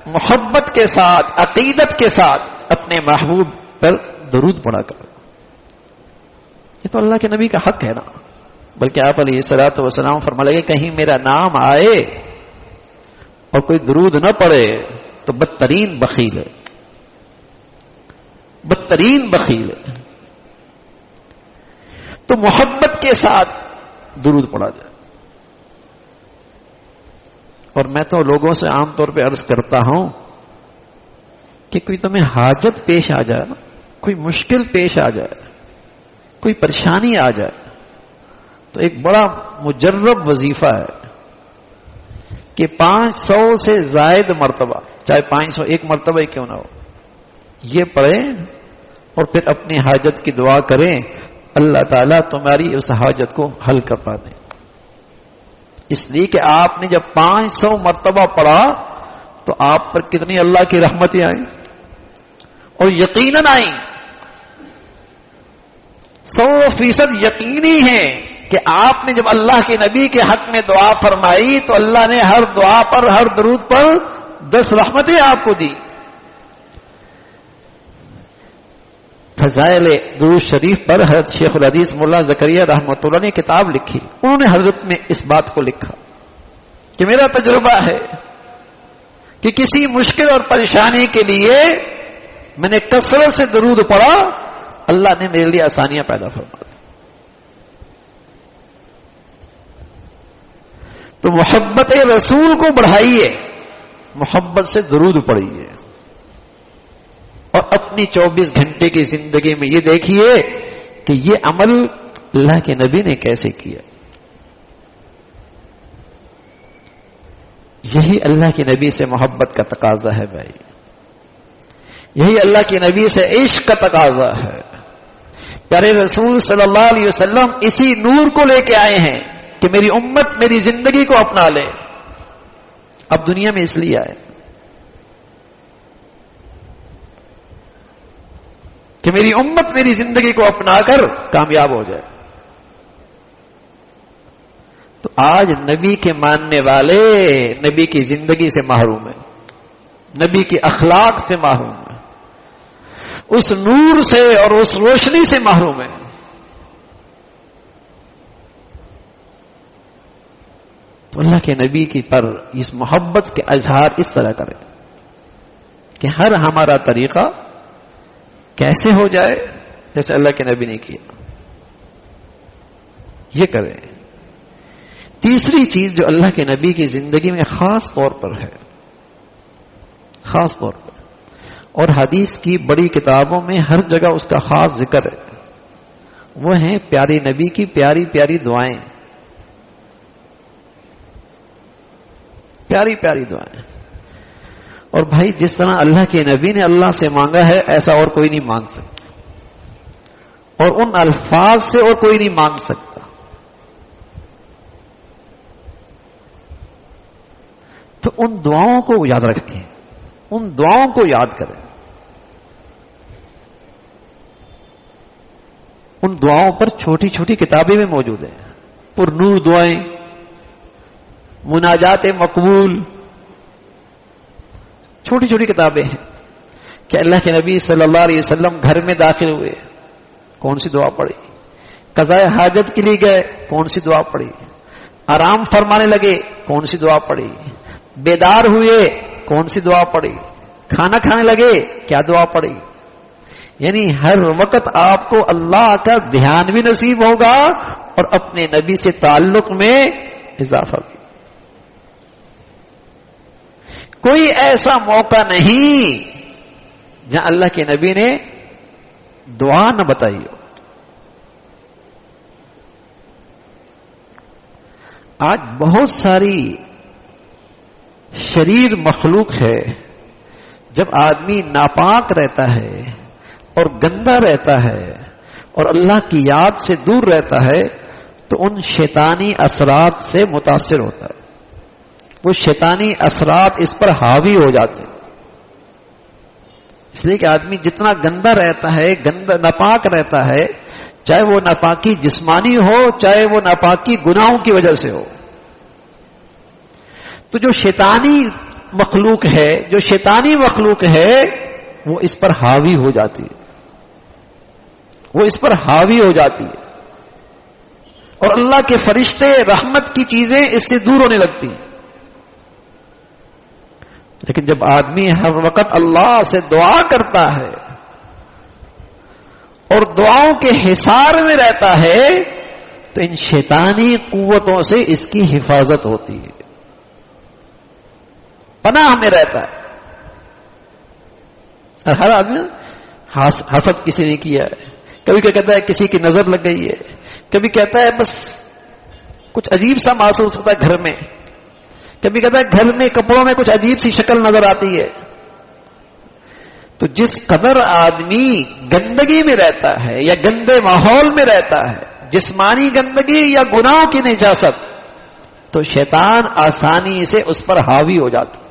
Speaker 2: محبت کے ساتھ، عقیدت کے ساتھ اپنے محبوب پر درود پڑھا کر. یہ تو اللہ کے نبی کا حق ہے نا. بلکہ آپ علیہ الصلوۃ والسلام فرما لگے کہیں میرا نام آئے اور کوئی درود نہ پڑے تو بدترین بخیل ہے، بدترین بخیل ہے. تو محبت کے ساتھ درود پڑھا جائے. اور میں تو لوگوں سے عام طور پہ عرض کرتا ہوں کہ کوئی تمہیں حاجت پیش آ جائے نا، کوئی مشکل پیش آ جائے، کوئی پریشانی آ جائے، تو ایک بڑا مجرب وظیفہ ہے کہ 500 سے زائد مرتبہ، چاہے 501 مرتبہ ہی کیوں نہ ہو، یہ پڑھیں اور پھر اپنی حاجت کی دعا کریں. اللہ تعالیٰ تمہاری اس حاجت کو حل کروا دیں. اس لیے کہ آپ نے جب 500 مرتبہ پڑھا تو آپ پر کتنی اللہ کی رحمتیں آئیں، اور یقیناً آئیں. 100% یقینی ہے کہ آپ نے جب اللہ کے نبی کے حق میں دعا فرمائی تو اللہ نے ہر دعا پر، ہر درود پر 10 رحمتیں آپ کو دی. فضائل درود شریف پر حضرت شیخ الحدیث مولانا زکریا رحمۃ اللہ نے کتاب لکھی. انہوں نے حضرت میں اس بات کو لکھا کہ میرا تجربہ ہے کہ کسی مشکل اور پریشانی کے لیے میں نے کثرت سے درود پڑھا، اللہ نے میرے لیے آسانیاں پیدا فرما دی. تو محبت رسول کو بڑھائیے، محبت سے درود پڑھیے، اور اپنی 24 گھنٹے کی زندگی میں یہ دیکھیے کہ یہ عمل اللہ کے نبی نے کیسے کیا. یہی اللہ کے نبی سے محبت کا تقاضا ہے بھائی، یہی اللہ کے نبی سے عشق کا تقاضا ہے. پیارے رسول صلی اللہ علیہ وسلم اسی نور کو لے کے آئے ہیں کہ میری امت میری زندگی کو اپنا لے. اب دنیا میں اس لیے آئے کہ میری امت میری زندگی کو اپنا کر کامیاب ہو جائے. تو آج نبی کے ماننے والے نبی کی زندگی سے محروم ہیں، نبی کے اخلاق سے محروم ہیں، اس نور سے اور اس روشنی سے محروم ہیں. تو اللہ کے نبی کی پر اس محبت کے اظہار اس طرح کریں کہ ہر ہمارا طریقہ کیسے ہو جائے جیسے اللہ کے نبی نے کیا، یہ کریں. تیسری چیز جو اللہ کے نبی کی زندگی میں خاص طور پر ہے، خاص طور پر، اور حدیث کی بڑی کتابوں میں ہر جگہ اس کا خاص ذکر ہے، وہ ہیں پیارے نبی کی پیاری پیاری دعائیں. پیاری پیاری دعائیں. اور بھائی جس طرح اللہ کے نبی نے اللہ سے مانگا ہے ایسا اور کوئی نہیں مانگ سکتا، اور ان الفاظ سے اور کوئی نہیں مانگ سکتا۔ تو ان دعاؤں کو یاد رکھیں، ان دعاؤں کو یاد کریں، ان دعاؤں پر چھوٹی چھوٹی کتابیں میں موجود ہیں، پر نور دعائیں، مناجات مقبول، چھوٹی چھوٹی کتابیں ہیں کہ اللہ کے نبی صلی اللہ علیہ وسلم گھر میں داخل ہوئے کون سی دعا پڑھی، قضاء حاجت کے لیے گئے کون سی دعا پڑھی، آرام فرمانے لگے کون سی دعا پڑھی، بیدار ہوئے کون سی دعا پڑھی، کھانا کھانے لگے کیا دعا پڑھی۔ یعنی ہر وقت آپ کو اللہ کا دھیان بھی نصیب ہوگا اور اپنے نبی سے تعلق میں اضافہ بھی۔ کوئی ایسا موقع نہیں جہاں اللہ کے نبی نے دعا نہ بتائی ہو۔ آج بہت ساری شریر مخلوق ہے، جب آدمی ناپاک رہتا ہے اور گندا رہتا ہے اور اللہ کی یاد سے دور رہتا ہے تو ان شیطانی اثرات سے متاثر ہوتا ہے، وہ شیطانی اثرات اس پر حاوی ہو جاتے ہیں۔ اس لیے کہ آدمی جتنا گندا رہتا ہے، گندا ناپاک رہتا ہے، چاہے وہ ناپاکی جسمانی ہو چاہے وہ ناپاکی گناہوں کی وجہ سے ہو، تو جو شیطانی مخلوق ہے وہ اس پر حاوی ہو جاتی ہے، وہ اس پر حاوی ہو جاتی ہے، اور اللہ کے فرشتے رحمت کی چیزیں اس سے دور ہونے لگتی ہیں۔ لیکن جب آدمی ہر وقت اللہ سے دعا کرتا ہے اور دعاؤں کے حصار میں رہتا ہے تو ان شیطانی قوتوں سے اس کی حفاظت ہوتی ہے، پناہ میں رہتا ہے۔ اور ہر آدمی حسد کسی نے کیا ہے، کبھی کیا کہتا ہے کسی کی نظر لگ گئی ہے، کبھی کہتا ہے بس کچھ عجیب سا محسوس ہوتا ہے گھر میں، کبھی کہتا ہے گھر میں کپڑوں میں کچھ عجیب سی شکل نظر آتی ہے۔ تو جس قدر آدمی گندگی میں رہتا ہے یا گندے ماحول میں رہتا ہے، جسمانی گندگی یا گناہوں کی نجاست، تو شیطان آسانی سے اس پر حاوی ہو جاتا ہے،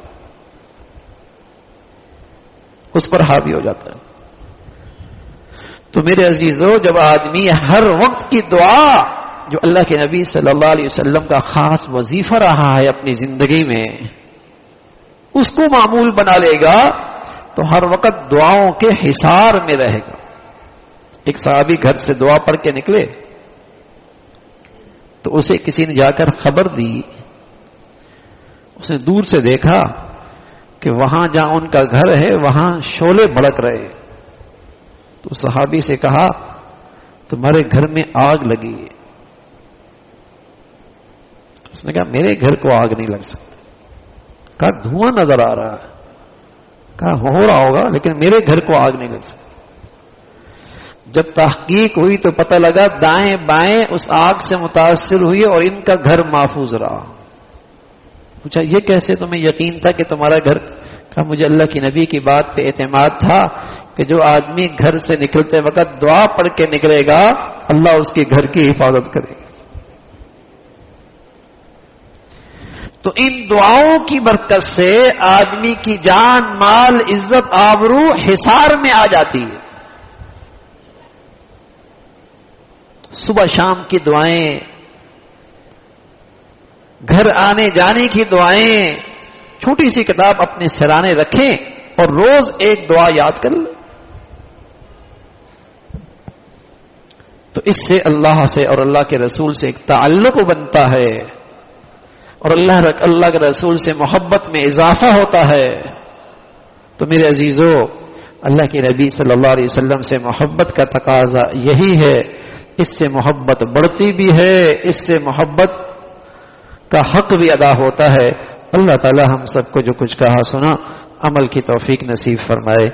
Speaker 2: اس پر حاوی ہو جاتا ہے۔ تو میرے عزیزو، جب آدمی ہر وقت کی دعا جو اللہ کے نبی صلی اللہ علیہ وسلم کا خاص وظیفہ رہا ہے اپنی زندگی میں، اس کو معمول بنا لے گا تو ہر وقت دعاؤں کے حصار میں رہے گا۔ ایک صحابی گھر سے دعا پڑھ کے نکلے تو اسے کسی نے جا کر خبر دی، اس نے دور سے دیکھا کہ وہاں جہاں ان کا گھر ہے وہاں شعلے بھڑک رہے، تو صحابی سے کہا تمہارے گھر میں آگ لگی ہے۔ اس نے کہا میرے گھر کو آگ نہیں لگ سکتی، کہا دھواں نظر آ رہا ہے، کہا ہو رہا ہوگا لیکن میرے گھر کو آگ نہیں لگ سکتی۔ جب تحقیق ہوئی تو پتہ لگا دائیں بائیں اس آگ سے متاثر ہوئی اور ان کا گھر محفوظ رہا۔ پوچھا یہ کیسے تمہیں یقین تھا کہ تمہارا گھر؟ کہا مجھے اللہ کی نبی کی بات پہ اعتماد تھا کہ جو آدمی گھر سے نکلتے وقت دعا پڑھ کے نکلے گا اللہ اس کے گھر کی حفاظت کرے گا۔ تو ان دعاؤں کی برکت سے آدمی کی جان مال عزت آبرو حصار میں آ جاتی ہے۔ صبح شام کی دعائیں، گھر آنے جانے کی دعائیں، چھوٹی سی کتاب اپنے سرانے رکھیں اور روز ایک دعا یاد کر لیں، تو اس سے اللہ سے اور اللہ کے رسول سے ایک تعلق بنتا ہے اور اللہ کے رسول سے محبت میں اضافہ ہوتا ہے۔ تو میرے عزیزو، اللہ کے نبی صلی اللہ علیہ وسلم سے محبت کا تقاضا یہی ہے، اس سے محبت بڑھتی بھی ہے، اس سے محبت کا حق بھی ادا ہوتا ہے۔ اللہ تعالی ہم سب کو جو کچھ کہا سنا عمل کی توفیق نصیب فرمائے۔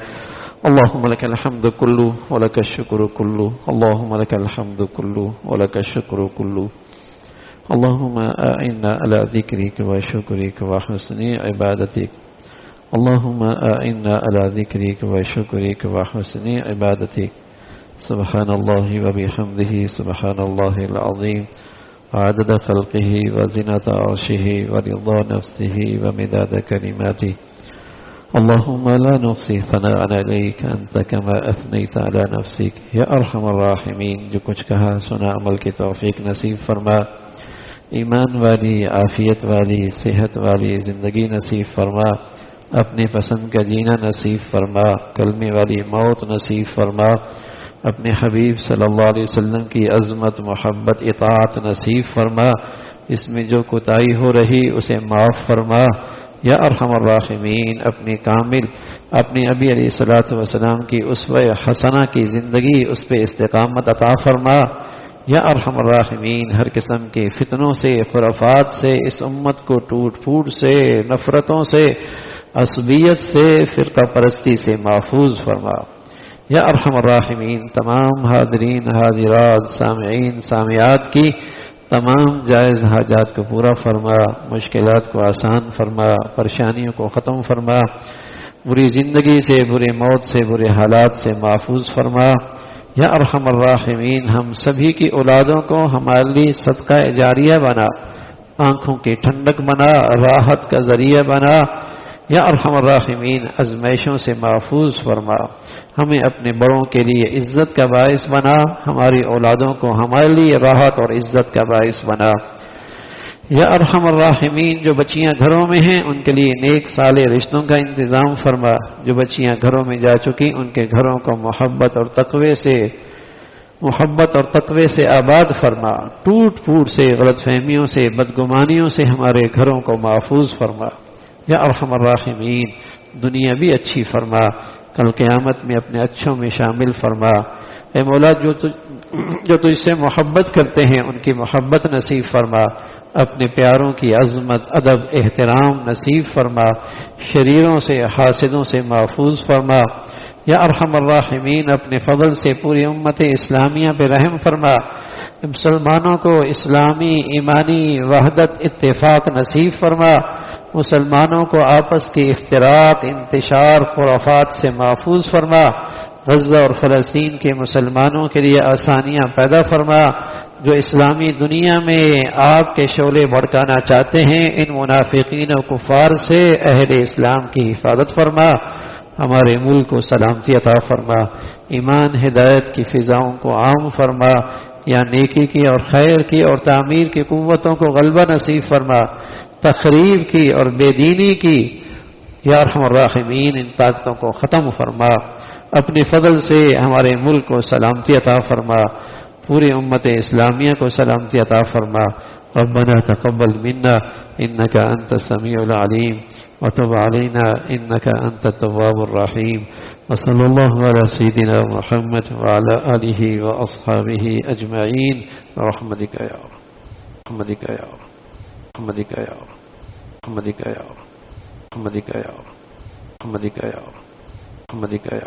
Speaker 2: اللہم لک الحمد کلو ولک الشکر کلو، اللہم لک الحمد کلو ولک الشکر کلو، اللہم اعنا علی ذکرک و شکرک و حسن عبادتک،
Speaker 1: اللهم أعنا على ذكرك وشكرك وحسن عبادتك. سبحان الله وبحمده سبحان الله العظيم عدد خلقه وزنة عرشه ورضا نفسه ومداد كلماته. اللهم لا نحصي ثناء عليك أنت كما أثنيت على نفسك. یا ارحم الراحمین، جو کچھ کہا سنا عمل کی توفیق نصیب فرما، ایمان والی، عافیت والی، صحت والی زندگی نصیب فرما، اپنے پسند کا جینا نصیب فرما، کلمے والی موت نصیب فرما، اپنے حبیب صلی اللہ علیہ وسلم کی عظمت، محبت، اطاعت نصیب فرما، اس میں جو کوتاہی ہو رہی اسے معاف فرما. یا ارحم الراحمین، اپنی کامل اپنے نبی علیہ الصلوۃ والسلام کی اسوہ حسنہ کی زندگی، اس پہ استقامت عطا فرما. یا ارحم الراحمین، ہر قسم کے فتنوں سے، خرافات سے، اس امت کو ٹوٹ پھوٹ سے، نفرتوں سے، عصبیت سے، فرقہ پرستی سے محفوظ فرما. یا ارحم الراحمین، تمام حاضرین حاضرات، سامعین سامعات کی تمام جائز حاجات کو پورا فرما، مشکلات کو آسان فرما، پریشانیوں کو ختم فرما، بری زندگی سے، برے موت سے، برے حالات سے محفوظ فرما. یا ارحم الراحمین، ہم سبھی کی اولادوں کو ہمارے لیے صدقہ جاریہ بنا، آنکھوں کی ٹھنڈک بنا، راحت کا ذریعہ بنا. یا ارحم الراحمین، ازمائشوں سے محفوظ فرما، ہمیں اپنے بڑوں کے لیے عزت کا باعث بنا، ہماری اولادوں کو ہمارے لیے راحت اور عزت کا باعث بنا. یا ارحم الراحمین، جو بچیاں گھروں میں ہیں ان کے لیے نیک صالح رشتوں کا انتظام فرما، جو بچیاں گھروں میں جا چکی ان کے گھروں کو محبت اور تقوی سے آباد فرما، ٹوٹ پھوٹ سے، غلط فہمیوں سے، بدگمانیوں سے ہمارے گھروں کو محفوظ فرما. یا ارحم الراحمین، دنیا بھی اچھی فرما، کل قیامت میں اپنے اچھوں میں شامل فرما. اے مولا، جو تجھ سے محبت کرتے ہیں ان کی محبت نصیب فرما، اپنے پیاروں کی عظمت، ادب، احترام نصیب فرما، شریروں سے، حاسدوں سے محفوظ فرما. یا ارحم الراحمین، اپنے فضل سے پوری امت اسلامیہ پہ رحم فرما، مسلمانوں کو اسلامی ایمانی وحدت اتفاق نصیب فرما، مسلمانوں کو آپس کی افتراق، انتشار، خرافات سے محفوظ فرما. غزہ اور فلسطین کے مسلمانوں کے لیے آسانیاں پیدا فرما، جو اسلامی دنیا میں آپ کے شعلے بھڑکانا چاہتے ہیں ان منافقین و کفار سے اہل اسلام کی حفاظت فرما. ہمارے ملک کو سلامتی عطا فرما، ایمان ہدایت کی فضاؤں کو عام فرما، یا نیکی کی اور خیر کی اور تعمیر کی قوتوں کو غلبہ نصیب فرما، تخریب کی اور بے دینی کی یا ارحم الراحمین ان طاقتوں کو ختم فرما. اپنے فضل سے ہمارے ملک کو سلامتی عطا فرما، پوری امت اسلامیہ کو سلامتی عطا فرما. ربنا تقبل منا انك انت السميع العليم وتب علينا انك انت التواب الرحيم. وصلى الله على سيدنا محمد وعلى اله واصحابه اجمعين برحمتك يا رب، برحمتك يا رب، برحمتك يا رب، برحمتك يا رب، برحمتك يا رب، برحمتك يا رب، برحمتك يا رب.